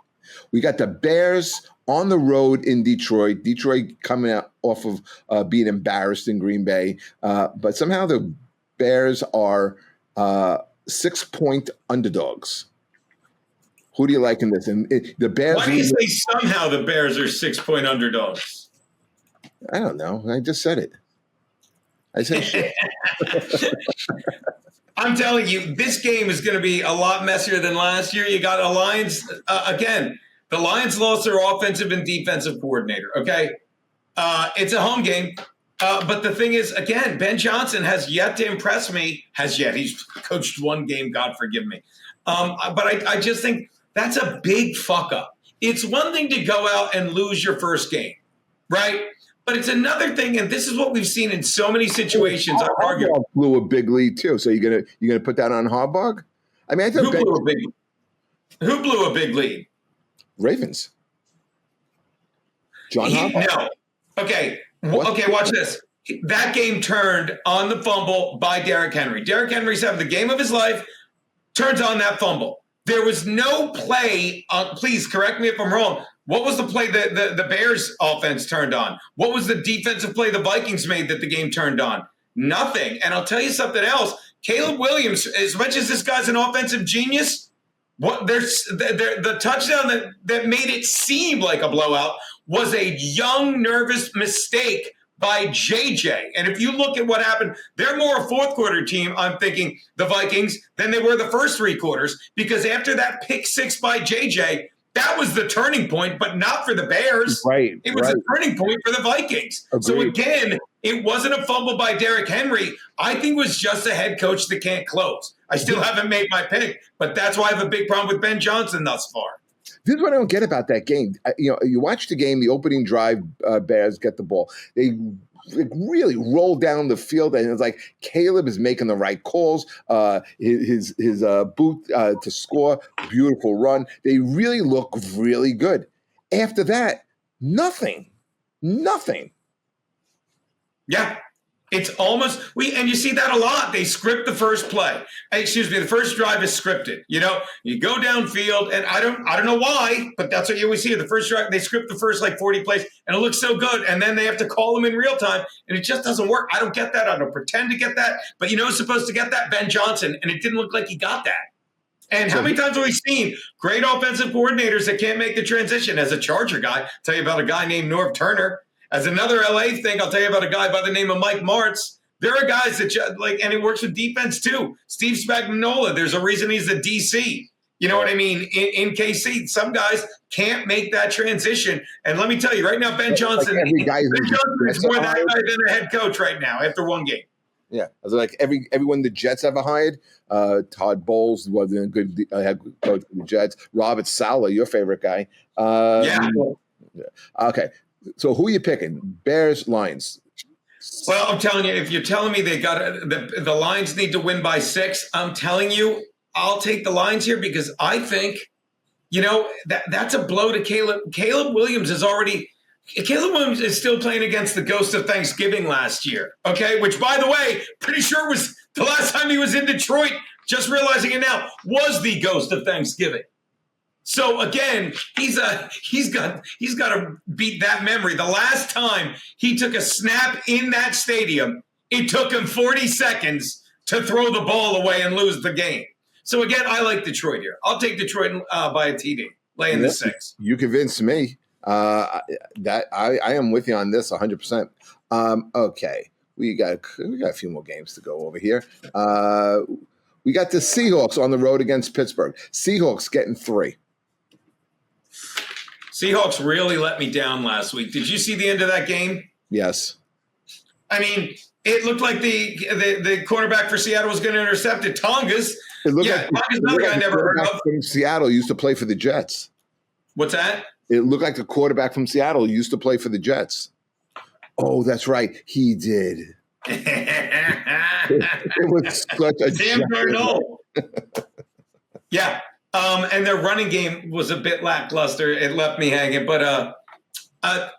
[SPEAKER 1] We got the Bears on the road in Detroit. Detroit coming out off of being embarrassed in Green Bay. But somehow the Bears are 6-point underdogs. Who do you like in this? And the Bears.
[SPEAKER 2] Why do you say somehow the Bears are 6-point underdogs?
[SPEAKER 1] I don't know. I just said it. I said shit.
[SPEAKER 2] I'm telling you, this game is going to be a lot messier than last year. You got a Lions again. The Lions lost their offensive and defensive coordinator. Okay, it's a home game, but the thing is, again, Ben Johnson has yet to impress me. He's coached 1 game. God forgive me. But I just think that's a big fuck up. It's one thing to go out and lose your first game, right? But it's another thing, and this is what we've seen in so many situations.
[SPEAKER 1] Harbaugh blew a big lead too. So you're gonna put that on Harbaugh? I mean,
[SPEAKER 2] who blew a big lead?
[SPEAKER 1] Ravens. John Harbaugh.
[SPEAKER 2] No. Okay. Okay. Watch this. That game turned on the fumble by Derrick Henry. Derrick Henry's having the game of his life. Turns on that fumble. There was no play. Please correct me if I'm wrong. What was the play that the Bears offense turned on? What was the defensive play the Vikings made that the game turned on? Nothing. And I'll tell you something else. Caleb Williams, as much as this guy's an offensive genius, the touchdown that made it seem like a blowout was a young, nervous mistake by JJ. And if you look at what happened, they're more a fourth quarter team, I'm thinking, the Vikings, than they were the first three quarters, because after that pick six by JJ, that was the turning point, but not for the Bears.
[SPEAKER 1] Right.
[SPEAKER 2] It was a turning point for the Vikings.
[SPEAKER 1] Agreed.
[SPEAKER 2] So again, it wasn't a fumble by Derrick Henry. I think it was just a head coach that can't close. I still haven't made my pick, but that's why I have a big problem with Ben Johnson thus far.
[SPEAKER 1] This is what I don't get about that game. You watch the game, the opening drive, Bears get the ball. They really roll down the field, and it's like Caleb is making the right calls. His boot to score, beautiful run. They really look really good. After that, nothing.
[SPEAKER 2] Yeah. It's almost and you see that a lot. They script the first play. The first drive is scripted. You go downfield, and I don't know why, but that's what you always see. The first drive, they script the first 40 plays, and it looks so good, and then they have to call them in real time, and it just doesn't work. I don't get that. I don't pretend to get that. But who's supposed to get that? Ben Johnson, and it didn't look like he got that. And how many times have we seen great offensive coordinators that can't make the transition? As a Charger guy, I'll tell you about a guy named Norv Turner. As another LA thing, I'll tell you about a guy by the name of Mike Martz. There are guys that and it works with defense too. Steve Spagnuolo, there's a reason he's the DC. You know what I mean? In KC, some guys can't make that transition. And let me tell you right now, Ben Johnson is more that guy than a head coach right now after one game.
[SPEAKER 1] Yeah, I was like everyone the Jets ever hired. Todd Bowles wasn't a good head coach for the Jets. Robert Saleh, your favorite guy.
[SPEAKER 2] Yeah.
[SPEAKER 1] Okay. So who are you picking? Bears, Lions?
[SPEAKER 2] Well, I'm telling you, if you're telling me they got the Lions need to win by 6, I'm telling you, I'll take the Lions here because I think, that's a blow to Caleb. Caleb Williams is still playing against the ghost of Thanksgiving last year. Okay, which by the way, pretty sure was the last time he was in Detroit. Just realizing it now was the ghost of Thanksgiving. So again, he's got to beat that memory. The last time he took a snap in that stadium, it took him 40 seconds to throw the ball away and lose the game. So again, I like Detroit here. I'll take Detroit by a TD, laying the 6.
[SPEAKER 1] You convinced me. That I am with you on this 100%. Okay, we got a few more games to go over here. We got the Seahawks on the road against Pittsburgh. Seahawks getting 3.
[SPEAKER 2] Seahawks really let me down last week. Did you see the end of that game?
[SPEAKER 1] Yes.
[SPEAKER 2] I mean, it looked like the quarterback for Seattle was going to intercept it. Tongas.
[SPEAKER 1] Tongas,
[SPEAKER 2] another guy I never heard of.
[SPEAKER 1] From Seattle used to play for the Jets.
[SPEAKER 2] What's that?
[SPEAKER 1] It looked like the quarterback from Seattle used to play for the Jets. Oh, that's right. He did. It was such a
[SPEAKER 2] damn Darnold. Yeah. And their running game was a bit lackluster. It left me hanging. But, I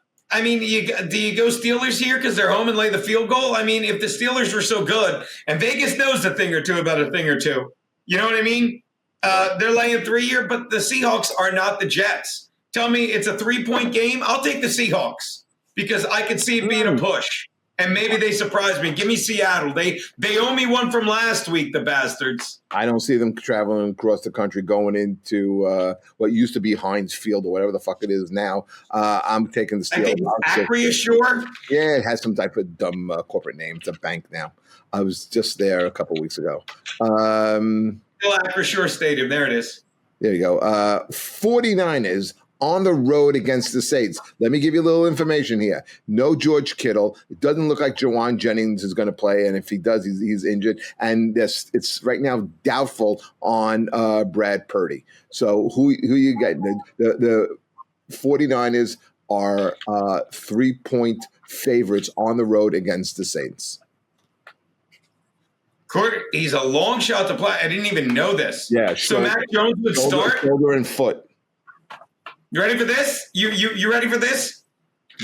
[SPEAKER 2] mean, do you go Steelers here because they're home and lay the field goal? I mean, if the Steelers were so good, and Vegas knows a thing or two about a thing or two, you know what I mean? They're laying 3 here, but the Seahawks are not the Jets. Tell me it's a 3-point game. I'll take the Seahawks because I could see it being a push. And maybe they surprise me. Give me Seattle. They owe me one from last week, the bastards.
[SPEAKER 1] I don't see them traveling across the country going into what used to be Heinz Field or whatever the fuck it is now. I'm taking the Steelers.
[SPEAKER 2] I think Acrisure.
[SPEAKER 1] Yeah, it has some type of dumb corporate name. It's a bank now. I was just there a couple weeks ago.
[SPEAKER 2] Still Acrisure Stadium. There it is.
[SPEAKER 1] There you go. 49ers on the road against the Saints. Let me give you a little information here. No George Kittle. It doesn't look like Jawan Jennings is going to play, and if he does, he's injured. And it's right now doubtful on Brad Purdy. So who you getting? The 49ers are 3-point favorites on the road against the Saints.
[SPEAKER 2] He's a long shot to play. I didn't even know this.
[SPEAKER 1] Yeah.
[SPEAKER 2] So Mac Jones would start.
[SPEAKER 1] Shoulder and foot.
[SPEAKER 2] You ready for this? You ready for this?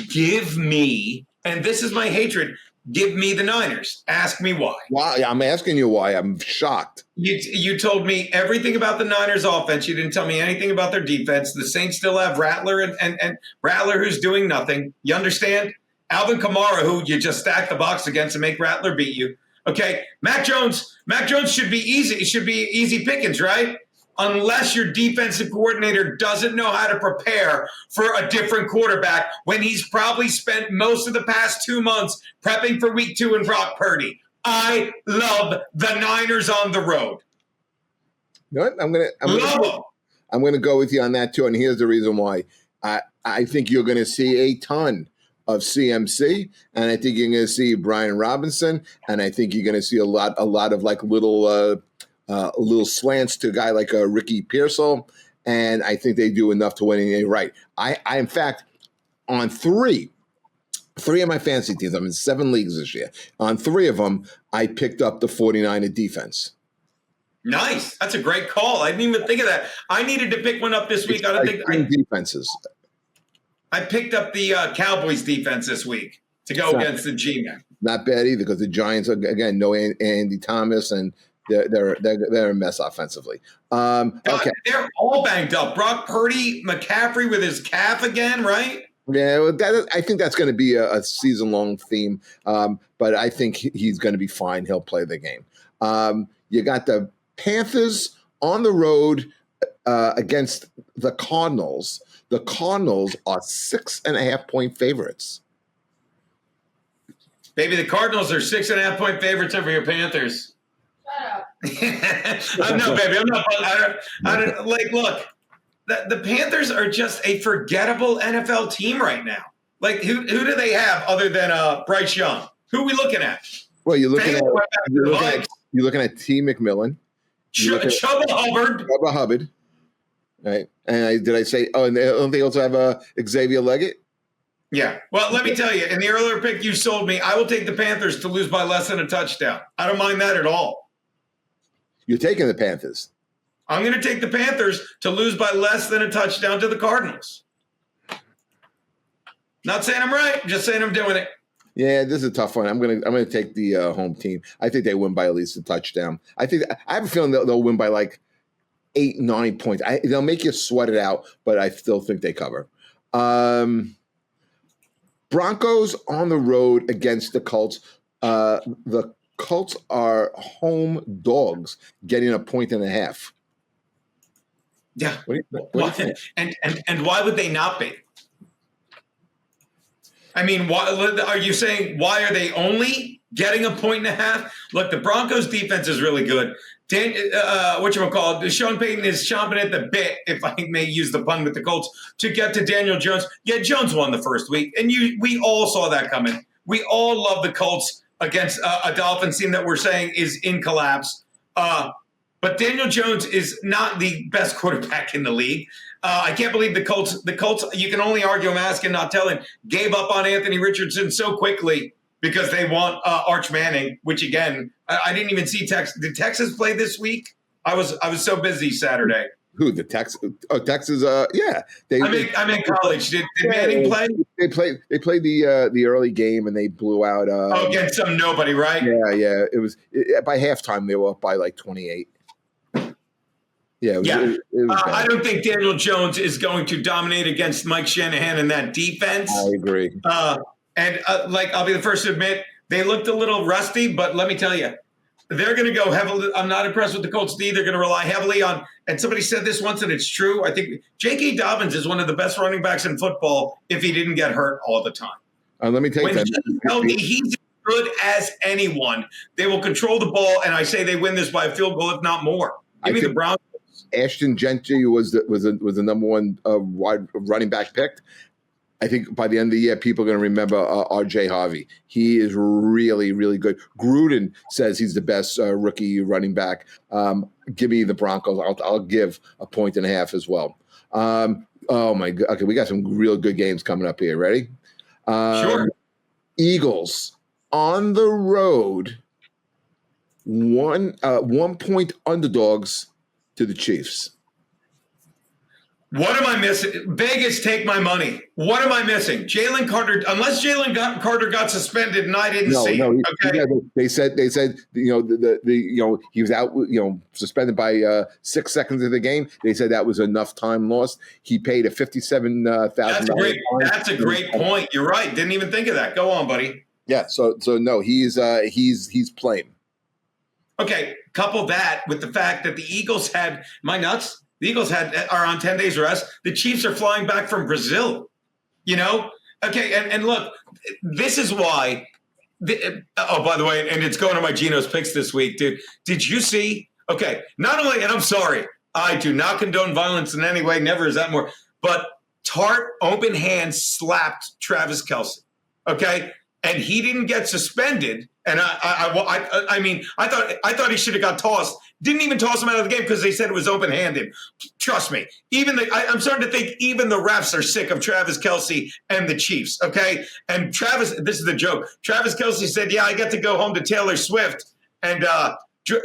[SPEAKER 2] Give me, and this is my hatred, Give me the Niners. Ask me why.
[SPEAKER 1] Why? I'm asking you why. I'm shocked.
[SPEAKER 2] You told me everything about the Niners offense. You didn't tell me anything about their defense. The Saints still have Rattler and Rattler who's doing nothing. You understand? Alvin Kamara, who you just stack the box against and make Rattler beat you. Okay, Mac Jones should be easy. It should be easy pickings, right? Unless your defensive coordinator doesn't know how to prepare for a different quarterback when he's probably spent most of the past 2 months prepping for week 2 in Brock Purdy. I love the Niners on the road.
[SPEAKER 1] You know what? I'm gonna go with you on that too, and here's the reason why. I think you're gonna see a ton of CMC, and I think you're gonna see Brian Robinson, and I think you're gonna see a lot of like little slants to a guy like Ricky Pearsall, and I think they do enough to win it right. I in fact, on three of my fantasy teams, I'm in 7 leagues this year. On 3 of them, I picked up the 49er defense.
[SPEAKER 2] Nice. That's a great call. I didn't even think of that. I needed to pick one up this week.
[SPEAKER 1] Defenses.
[SPEAKER 2] I picked up the Cowboys defense this week to go against the G-Men.
[SPEAKER 1] Not bad either, because the Giants, again, no Andy Thomas, and they're a mess offensively. Okay,
[SPEAKER 2] they're all banged up. Brock Purdy, McCaffrey with his calf again, right?
[SPEAKER 1] Yeah, I think that's going to be a season-long theme, but I think he's going to be fine. He'll play the game. You got the Panthers on the road against the Cardinals. The Cardinals are 6.5-point favorites.
[SPEAKER 2] Baby, the Cardinals are 6.5-point favorites over your Panthers.
[SPEAKER 3] Shut up.
[SPEAKER 2] No, baby, I'm not. I don't like. Look. The Panthers are just a forgettable NFL team right now. Like, who do they have other than Bryce Young? Who are we looking at?
[SPEAKER 1] Well, you're looking at T. McMillan.
[SPEAKER 2] Chubba Hubbard.
[SPEAKER 1] Chubba Hubbard. Right. And did I say, and they also have Xavier Leggett?
[SPEAKER 2] Yeah. Well, let me tell you, in the earlier pick you sold me, I will take the Panthers to lose by less than a touchdown. I don't mind that at all.
[SPEAKER 1] You're taking the Panthers.
[SPEAKER 2] I'm going to take the Panthers to lose by less than a touchdown to the Cardinals. Not saying I'm right, just saying I'm doing it.
[SPEAKER 1] Yeah, this is a tough one. I'm gonna take the home team. I think they win by at least a touchdown. I have a feeling they'll win by like 8-9 points. They'll make you sweat it out, but I still think they cover. Broncos on the road against the Colts. The Colts are home dogs, getting 1.5 points.
[SPEAKER 2] Yeah. And why would they not be? I mean, why are you saying, why are they only getting 1.5 points? Look, the Broncos defense is really good. Sean Payton is chomping at the bit, if I may use the pun with the Colts, to get to Daniel Jones. Yeah, Jones won the first week, and we all saw that coming. We all love the Colts against a Dolphins team that we're saying is in collapse. But Daniel Jones is not the best quarterback in the league. I can't believe the Colts, you can only argue, I'm asking, not telling, gave up on Anthony Richardson so quickly because they want Arch Manning, which, again, I didn't even see Texas. Did Texas play this week? I was so busy Saturday.
[SPEAKER 1] Who, the Texas? Oh, Texas, yeah.
[SPEAKER 2] I'm in college. Did Manning play?
[SPEAKER 1] They played the early game, and they blew out.
[SPEAKER 2] Against some nobody, right?
[SPEAKER 1] Yeah. It was by halftime, they were up by like 28. Yeah. It was
[SPEAKER 2] I don't think Daniel Jones is going to dominate against Mike Shanahan in that defense.
[SPEAKER 1] I agree.
[SPEAKER 2] I'll be the first to admit, they looked a little rusty, but let me tell you, they're going to go heavily. I'm not impressed with the Colts D. They're going to rely heavily on, and somebody said this once, and it's true. I think J.K. Dobbins is one of the best running backs in football if he didn't get hurt all the time.
[SPEAKER 1] Let me take
[SPEAKER 2] when
[SPEAKER 1] that.
[SPEAKER 2] He's healthy, he's as good as anyone. They will control the ball, and I say they win this by a field goal, if not more. Give me the Browns.
[SPEAKER 1] Ashton Gentry was the number one wide running back picked. I think by the end of the year, people are going to remember R.J. Harvey. He is really, really good. Gruden says he's the best rookie running back. Give me the Broncos. I'll give 1.5 points as well. Oh, my God. Okay, we got some real good games coming up here. Ready?
[SPEAKER 2] Sure.
[SPEAKER 1] Eagles on the road, 1 point underdogs to the Chiefs.
[SPEAKER 2] What am I missing? Vegas, take my money. What am I missing? Jalen Carter, unless Carter got suspended and I didn't see it. Okay.
[SPEAKER 1] Yeah, they said he was out, suspended by 6 seconds of the game. They said that was enough time lost. He paid a $57,000.
[SPEAKER 2] That's a great point. You're right. Didn't even think of that. Go on, buddy.
[SPEAKER 1] Yeah. So no, he's playing.
[SPEAKER 2] Okay. Couple that with the fact that the Eagles had my nuts. The Eagles are on 10 days rest. The Chiefs are flying back from Brazil, Okay, and look, this is why by the way, and it's going to my Geno's picks this week, dude. Did you see? Okay, not only, and I'm sorry, I do not condone violence in any way, never is that more, but Tart open hand slapped Travis Kelce, okay? And he didn't get suspended. And I mean, I thought he should have got tossed. Didn't even toss him out of the game because they said it was open-handed. Trust me. I'm starting to think even the refs are sick of Travis Kelce and the Chiefs. Okay, and Travis, this is the joke. Travis Kelce said, "Yeah, I get to go home to Taylor Swift," and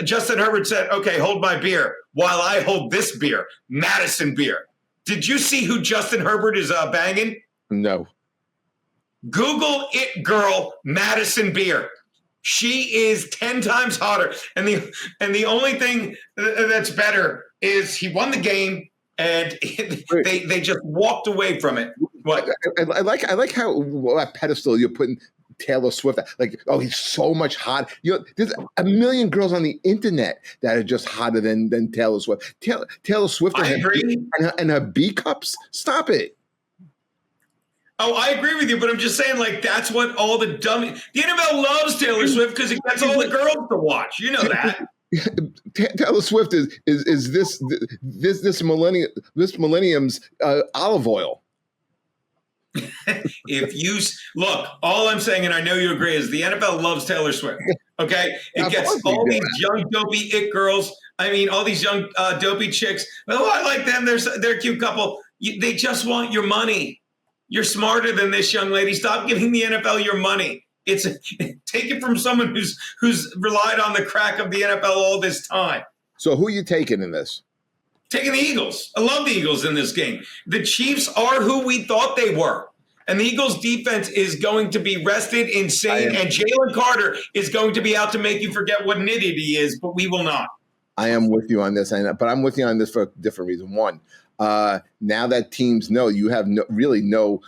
[SPEAKER 2] Justin Herbert said, "Okay, hold my beer while I hold this beer, Madison beer." Did you see who Justin Herbert is banging?
[SPEAKER 1] No.
[SPEAKER 2] Google it, girl, Madison beer. She is 10 times hotter. And the only thing that's better is he won the game and they just walked away from it. What?
[SPEAKER 1] I like how that pedestal you're putting Taylor Swift. Like, oh, he's so much hot. There's a million girls on the internet that are just hotter than Taylor Swift. Taylor Swift and her B cups. Stop it.
[SPEAKER 2] Oh, I agree with you, but I'm just saying, like, that's what all the NFL loves Taylor Swift because it gets all the girls to watch. You know that.
[SPEAKER 1] Taylor Swift is this millennium's olive oil.
[SPEAKER 2] If you look, all I'm saying, and I know you agree, is the NFL loves Taylor Swift. Okay, it gets all these young dopey it girls. I mean, all these young dopey chicks. Oh, I like them. They're a cute couple. They just want your money. You're smarter than this, young lady. Stop giving the NFL your money. Take it from someone who's relied on the crack of the NFL all this time.
[SPEAKER 1] So who are you taking in this?
[SPEAKER 2] Taking the Eagles. I love the Eagles in this game. The Chiefs are who we thought they were. And the Eagles defense is going to be rested, insane, and Jalen Carter is going to be out to make you forget what an idiot he is, but we will not.
[SPEAKER 1] I am with you on this, but I'm with you on this for a different reason. One, now that teams know you have no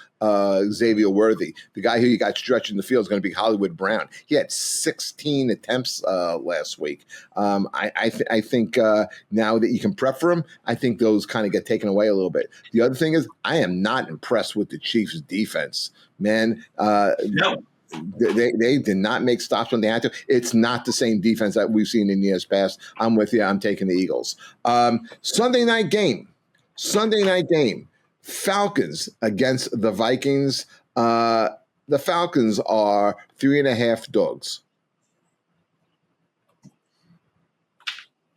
[SPEAKER 1] Xavier Worthy, the guy who you got stretching the field is going to be Hollywood Brown. He had 16 attempts last week. I think now that you can prep for him, I think those kind of get taken away a little bit. The other thing is, I am not impressed with the Chiefs' defense, man.
[SPEAKER 2] No.
[SPEAKER 1] They did not make stops when they had to. It's not the same defense that we've seen in years past. I'm with you. I'm taking the Eagles. Sunday night game. Falcons against the Vikings. The Falcons are 3.5 dogs.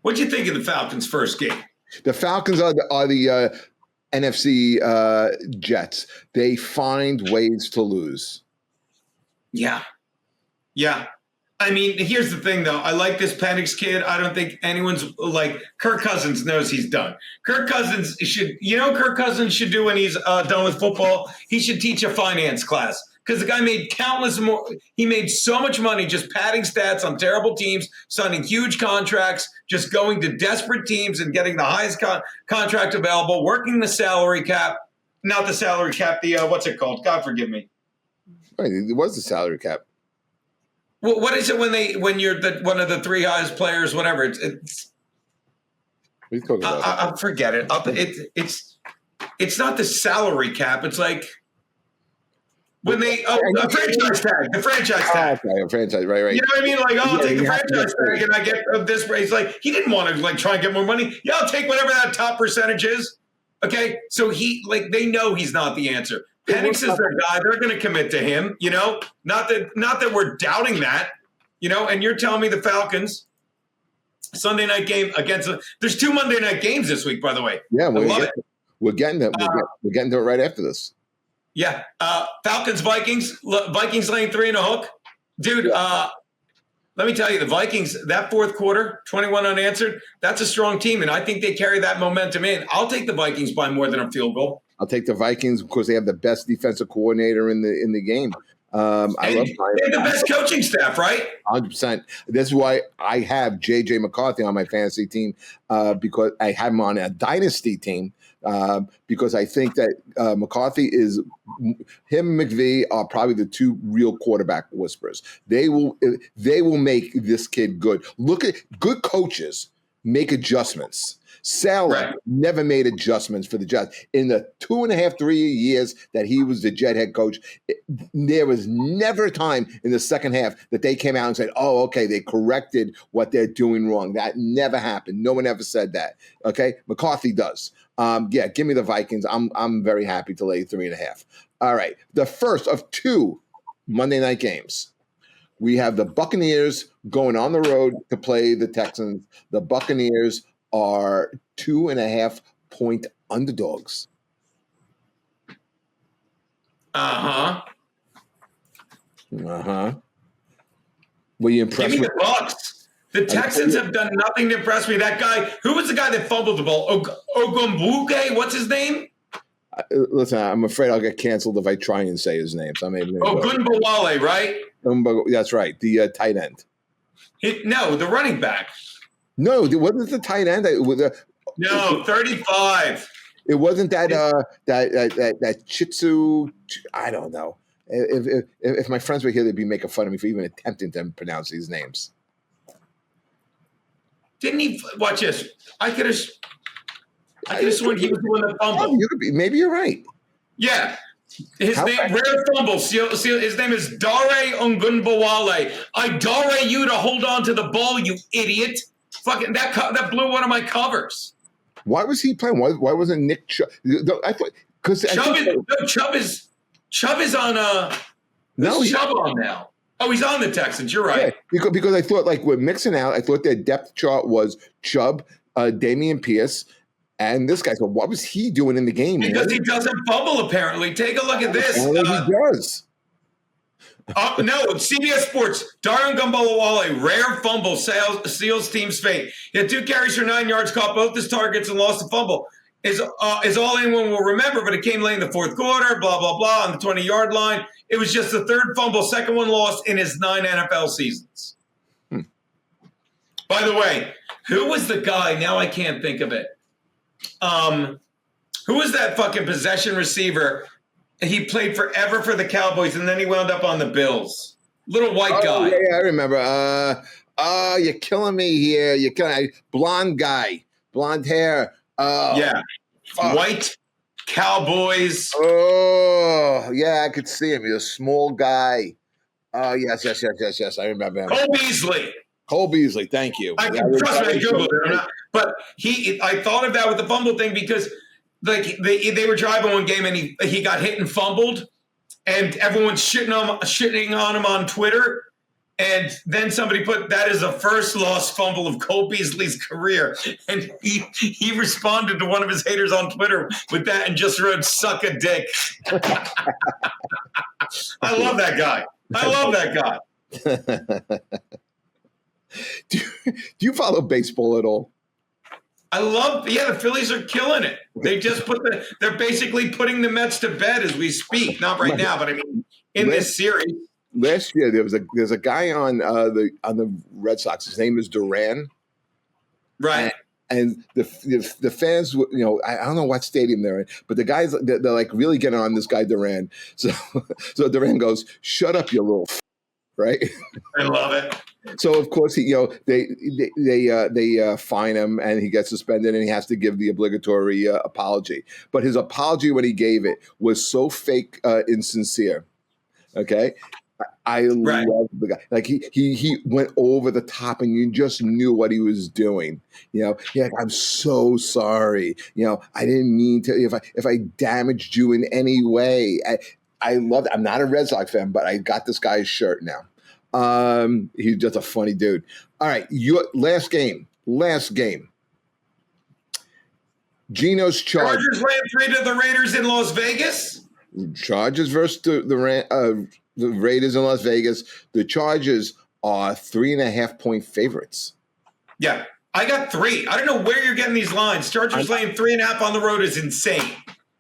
[SPEAKER 2] What'd you think of the Falcons' first game?
[SPEAKER 1] The Falcons are the NFC Jets. They find ways to lose.
[SPEAKER 2] Yeah. I mean, here's the thing, though. I like this Penix kid. I don't think anyone's like Kirk Cousins knows he's done. Kirk Cousins should do when he's done with football? He should teach a finance class because the guy made he made so much money just padding stats on terrible teams, signing huge contracts, just going to desperate teams and getting the highest contract available, working the salary cap. Not the salary cap, the what's it called? God forgive me.
[SPEAKER 1] Right, it was the salary cap.
[SPEAKER 2] Well, what is it when you're one of the three highest players? Whatever it's.
[SPEAKER 1] What are you talking about?
[SPEAKER 2] I'll forget it. It's not the salary cap. It's like when they a franchise tag. The franchise tag.
[SPEAKER 1] Okay, a franchise, right.
[SPEAKER 2] You know what I mean? Like, I'll take the franchise tag and I get this. It's like he didn't want to try and get more money. Yeah, I'll take whatever that top percentage is. Okay, so they know he's not the answer. Penix is their guy. They're going to commit to him, Not that we're doubting that, And you're telling me the Falcons Sunday night game against there's 2 Monday night games this week, by the way.
[SPEAKER 1] Yeah, we're getting to we're getting to it right after this.
[SPEAKER 2] Yeah, Falcons Vikings laying 3 and a hook, dude. Let me tell you, the Vikings, that fourth quarter, 21 unanswered, that's a strong team, and I think they carry that momentum in. I'll take the Vikings by more than a field goal.
[SPEAKER 1] I'll take the Vikings because they have the best defensive coordinator in the game. I love
[SPEAKER 2] They have the best coaching staff, right?
[SPEAKER 1] 100%. That's why I have J.J. McCarthy on my fantasy team because I have him on a dynasty team because I think that McCarthy is him and McVay are probably the two real quarterback whisperers. They will make this kid good. Look at good coaches make adjustments. Saleh never made adjustments for the Jets. In the 2.5, 3 years that he was the Jet head coach, there was never a time in the second half that they came out and said, oh, okay, they corrected what they're doing wrong. That never happened. No one ever said that. Okay? McCarthy does. Give me the Vikings. I'm very happy to lay 3.5. All right. The first of two Monday night games. We have the Buccaneers going on the road to play the Texans. The Buccaneers are 2.5 point underdogs.
[SPEAKER 2] Uh-huh.
[SPEAKER 1] Were you impressed?
[SPEAKER 2] Give me the Bucs. The Texans have done nothing to impress me. That guy, who was the guy that fumbled the ball? Ogumbuke, what's his name?
[SPEAKER 1] Listen, I'm afraid I'll get canceled if I try and say his name. So
[SPEAKER 2] Ogunbowale, right?
[SPEAKER 1] That's right, the tight end.
[SPEAKER 2] No, the running back.
[SPEAKER 1] No, it wasn't the tight end.
[SPEAKER 2] No, 35.
[SPEAKER 1] It wasn't that Chitsu. I don't know. If my friends were here, they'd be making fun of me for even attempting to pronounce these names.
[SPEAKER 2] Didn't he? Watch this. I could have sworn he was the one that fumbled.
[SPEAKER 1] Maybe you're right.
[SPEAKER 2] Yeah. His name, rare fumble. His name is Dare Ogunbowale. I dare you to hold on to the ball, you idiot. Fucking that blew one of my covers.
[SPEAKER 1] Why was he playing? Why wasn't Nick Chubb? I thought because
[SPEAKER 2] Chubb is on Chubb on now. Oh, he's on the Texans. You're right.
[SPEAKER 1] Yeah, because I thought like we're mixing out. I thought their depth chart was Chubb, Damian Pierce, and this guy. So what was he doing in the game?
[SPEAKER 2] Because he doesn't fumble. Apparently, take a look at this.
[SPEAKER 1] He does.
[SPEAKER 2] No, CBS Sports. Darren Gumbawale, rare fumble, seals team's fate. He had 2 carries for 9 yards, caught both his targets, and lost the fumble. Is all anyone will remember, but it came late in the fourth quarter, blah, blah, blah, on the 20-yard line. It was just the third fumble, second one lost in his 9 NFL seasons. By the way, who was the guy? Now I can't think of it. Who was that fucking possession receiver? He played forever for the Cowboys, and then he wound up on the Bills. Little white guy.
[SPEAKER 1] Yeah, I remember. You're killing me here. You're killing blonde guy, blonde hair.
[SPEAKER 2] Yeah, white Cowboys.
[SPEAKER 1] Oh, yeah, I could see him. He's a small guy. Oh, yes. I remember him. Cole Beasley. Thank you.
[SPEAKER 2] I Googled it, but I thought of that with the fumble thing because. Like they were driving one game and he got hit and fumbled, and everyone's shitting on him on Twitter, and then somebody put that is the first lost fumble of Cole Beasley's career, and he responded to one of his haters on Twitter with that and just wrote "suck a dick." I love that guy.
[SPEAKER 1] Do you follow baseball at all?
[SPEAKER 2] The Phillies are killing it. They just they're basically putting the Mets to bed as we speak. Not right now, but I mean, in this series.
[SPEAKER 1] Last year, there's a guy on the Red Sox. His name is Duran.
[SPEAKER 2] Right.
[SPEAKER 1] And the fans, I don't know what stadium they're in, but the guys, they're like really getting on this guy Duran. So Duran goes, "Shut up, you little," right?
[SPEAKER 2] I love it.
[SPEAKER 1] So of course they fine him and he gets suspended and he has to give the obligatory apology. But his apology when he gave it was so fake, insincere. Okay, I love the guy. Like he went over the top and you just knew what he was doing. I'm so sorry. I didn't mean to. If I damaged you in any way, I love it. I'm not a Red Sox fan, but I got this guy's shirt now. He's just a funny dude. All right, your last game. Geno's Chargers
[SPEAKER 2] ran 3 to the Raiders in Las Vegas.
[SPEAKER 1] Chargers versus the Raiders in Las Vegas. The Chargers are 3.5-point favorites.
[SPEAKER 2] Yeah, I got 3. I don't know where you're getting these lines. Chargers laying 3.5 on the road is insane.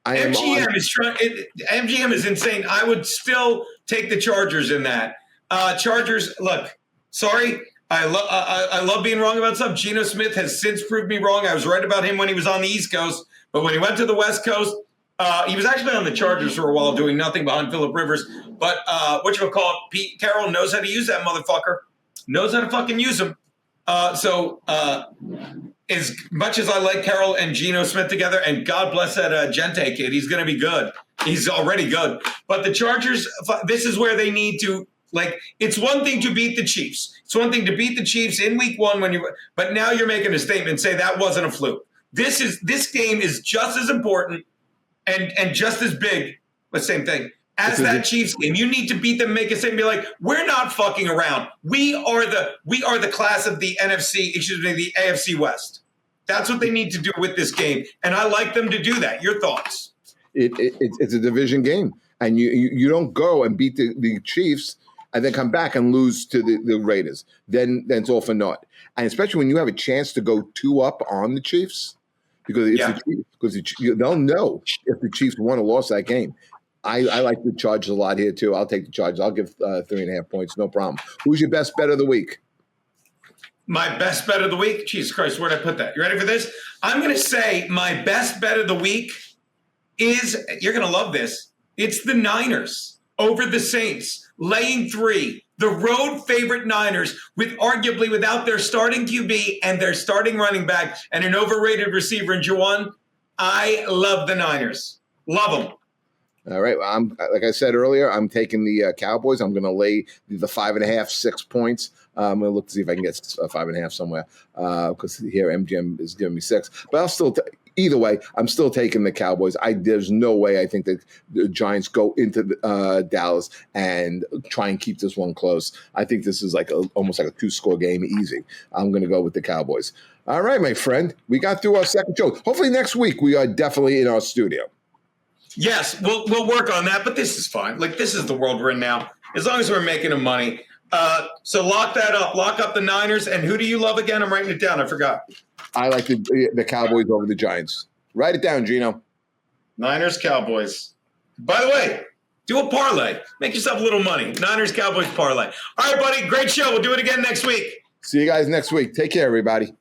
[SPEAKER 2] MGM is insane. I would still take the Chargers in that. Chargers, look, sorry. I love being wrong about stuff. Geno Smith has since proved me wrong. I was right about him when he was on the East Coast, but when he went to the West Coast, he was actually on the Chargers for a while doing nothing behind Phillip Rivers. But Pete Carroll knows how to use that motherfucker. Knows how to fucking use him. As much as I like Carroll and Geno Smith together, and God bless that Gente kid, he's going to be good. He's already good. But the Chargers, this is where they need to, it's one thing to beat the Chiefs. It's one thing to beat the Chiefs in week 1 but now you're making a statement, say that wasn't a fluke. This game is just as important and just as big, the same thing, as that Chiefs game. You need to beat them, make a statement, be like, we're not fucking around. We are the class of the the AFC West. That's what they need to do with this game, and I like them to do that. Your thoughts?
[SPEAKER 1] It's a division game, and you don't go and beat the Chiefs and then come back and lose to the Raiders. Then it's all for naught. And especially when you have a chance to go 2 up on the Chiefs, because they'll know if the Chiefs won or lost that game. I like the Chargers a lot here too. I'll take the Chargers. I'll give 3.5 points, no problem. Who's your best bet of the week?
[SPEAKER 2] My best bet of the week? Jesus Christ, where'd I put that? You ready for this? I'm going to say my best bet of the week is, you're going to love this, it's the Niners over the Saints, laying 3. The road favorite Niners, arguably without their starting QB and their starting running back and an overrated receiver in Juwan. I love the Niners. Love them.
[SPEAKER 1] All right. Like I said earlier, I'm taking the Cowboys. I'm going to lay the 5.5, 6 points. I'm going to look to see if I can get 5.5 somewhere because here MGM is giving me 6. But I'll still either way, I'm still taking the Cowboys. There's no way I think that the Giants go into Dallas and try and keep this one close. I think this is almost like a 2-score game, easy. I'm going to go with the Cowboys. All right, my friend. We got through our second show. Hopefully next week we are definitely in our studio.
[SPEAKER 2] Yes, we'll work on that, but this is fine. This is the world we're in now. As long as we're making them money. So lock that up. Lock up the Niners. And who do you love again? I'm writing it down. I forgot.
[SPEAKER 1] I like the Cowboys over the Giants. Write it down, Geno.
[SPEAKER 2] Niners, Cowboys. By the way, do a parlay. Make yourself a little money. Niners, Cowboys parlay. All right, buddy. Great show. We'll do it again next week.
[SPEAKER 1] See you guys next week. Take care, everybody.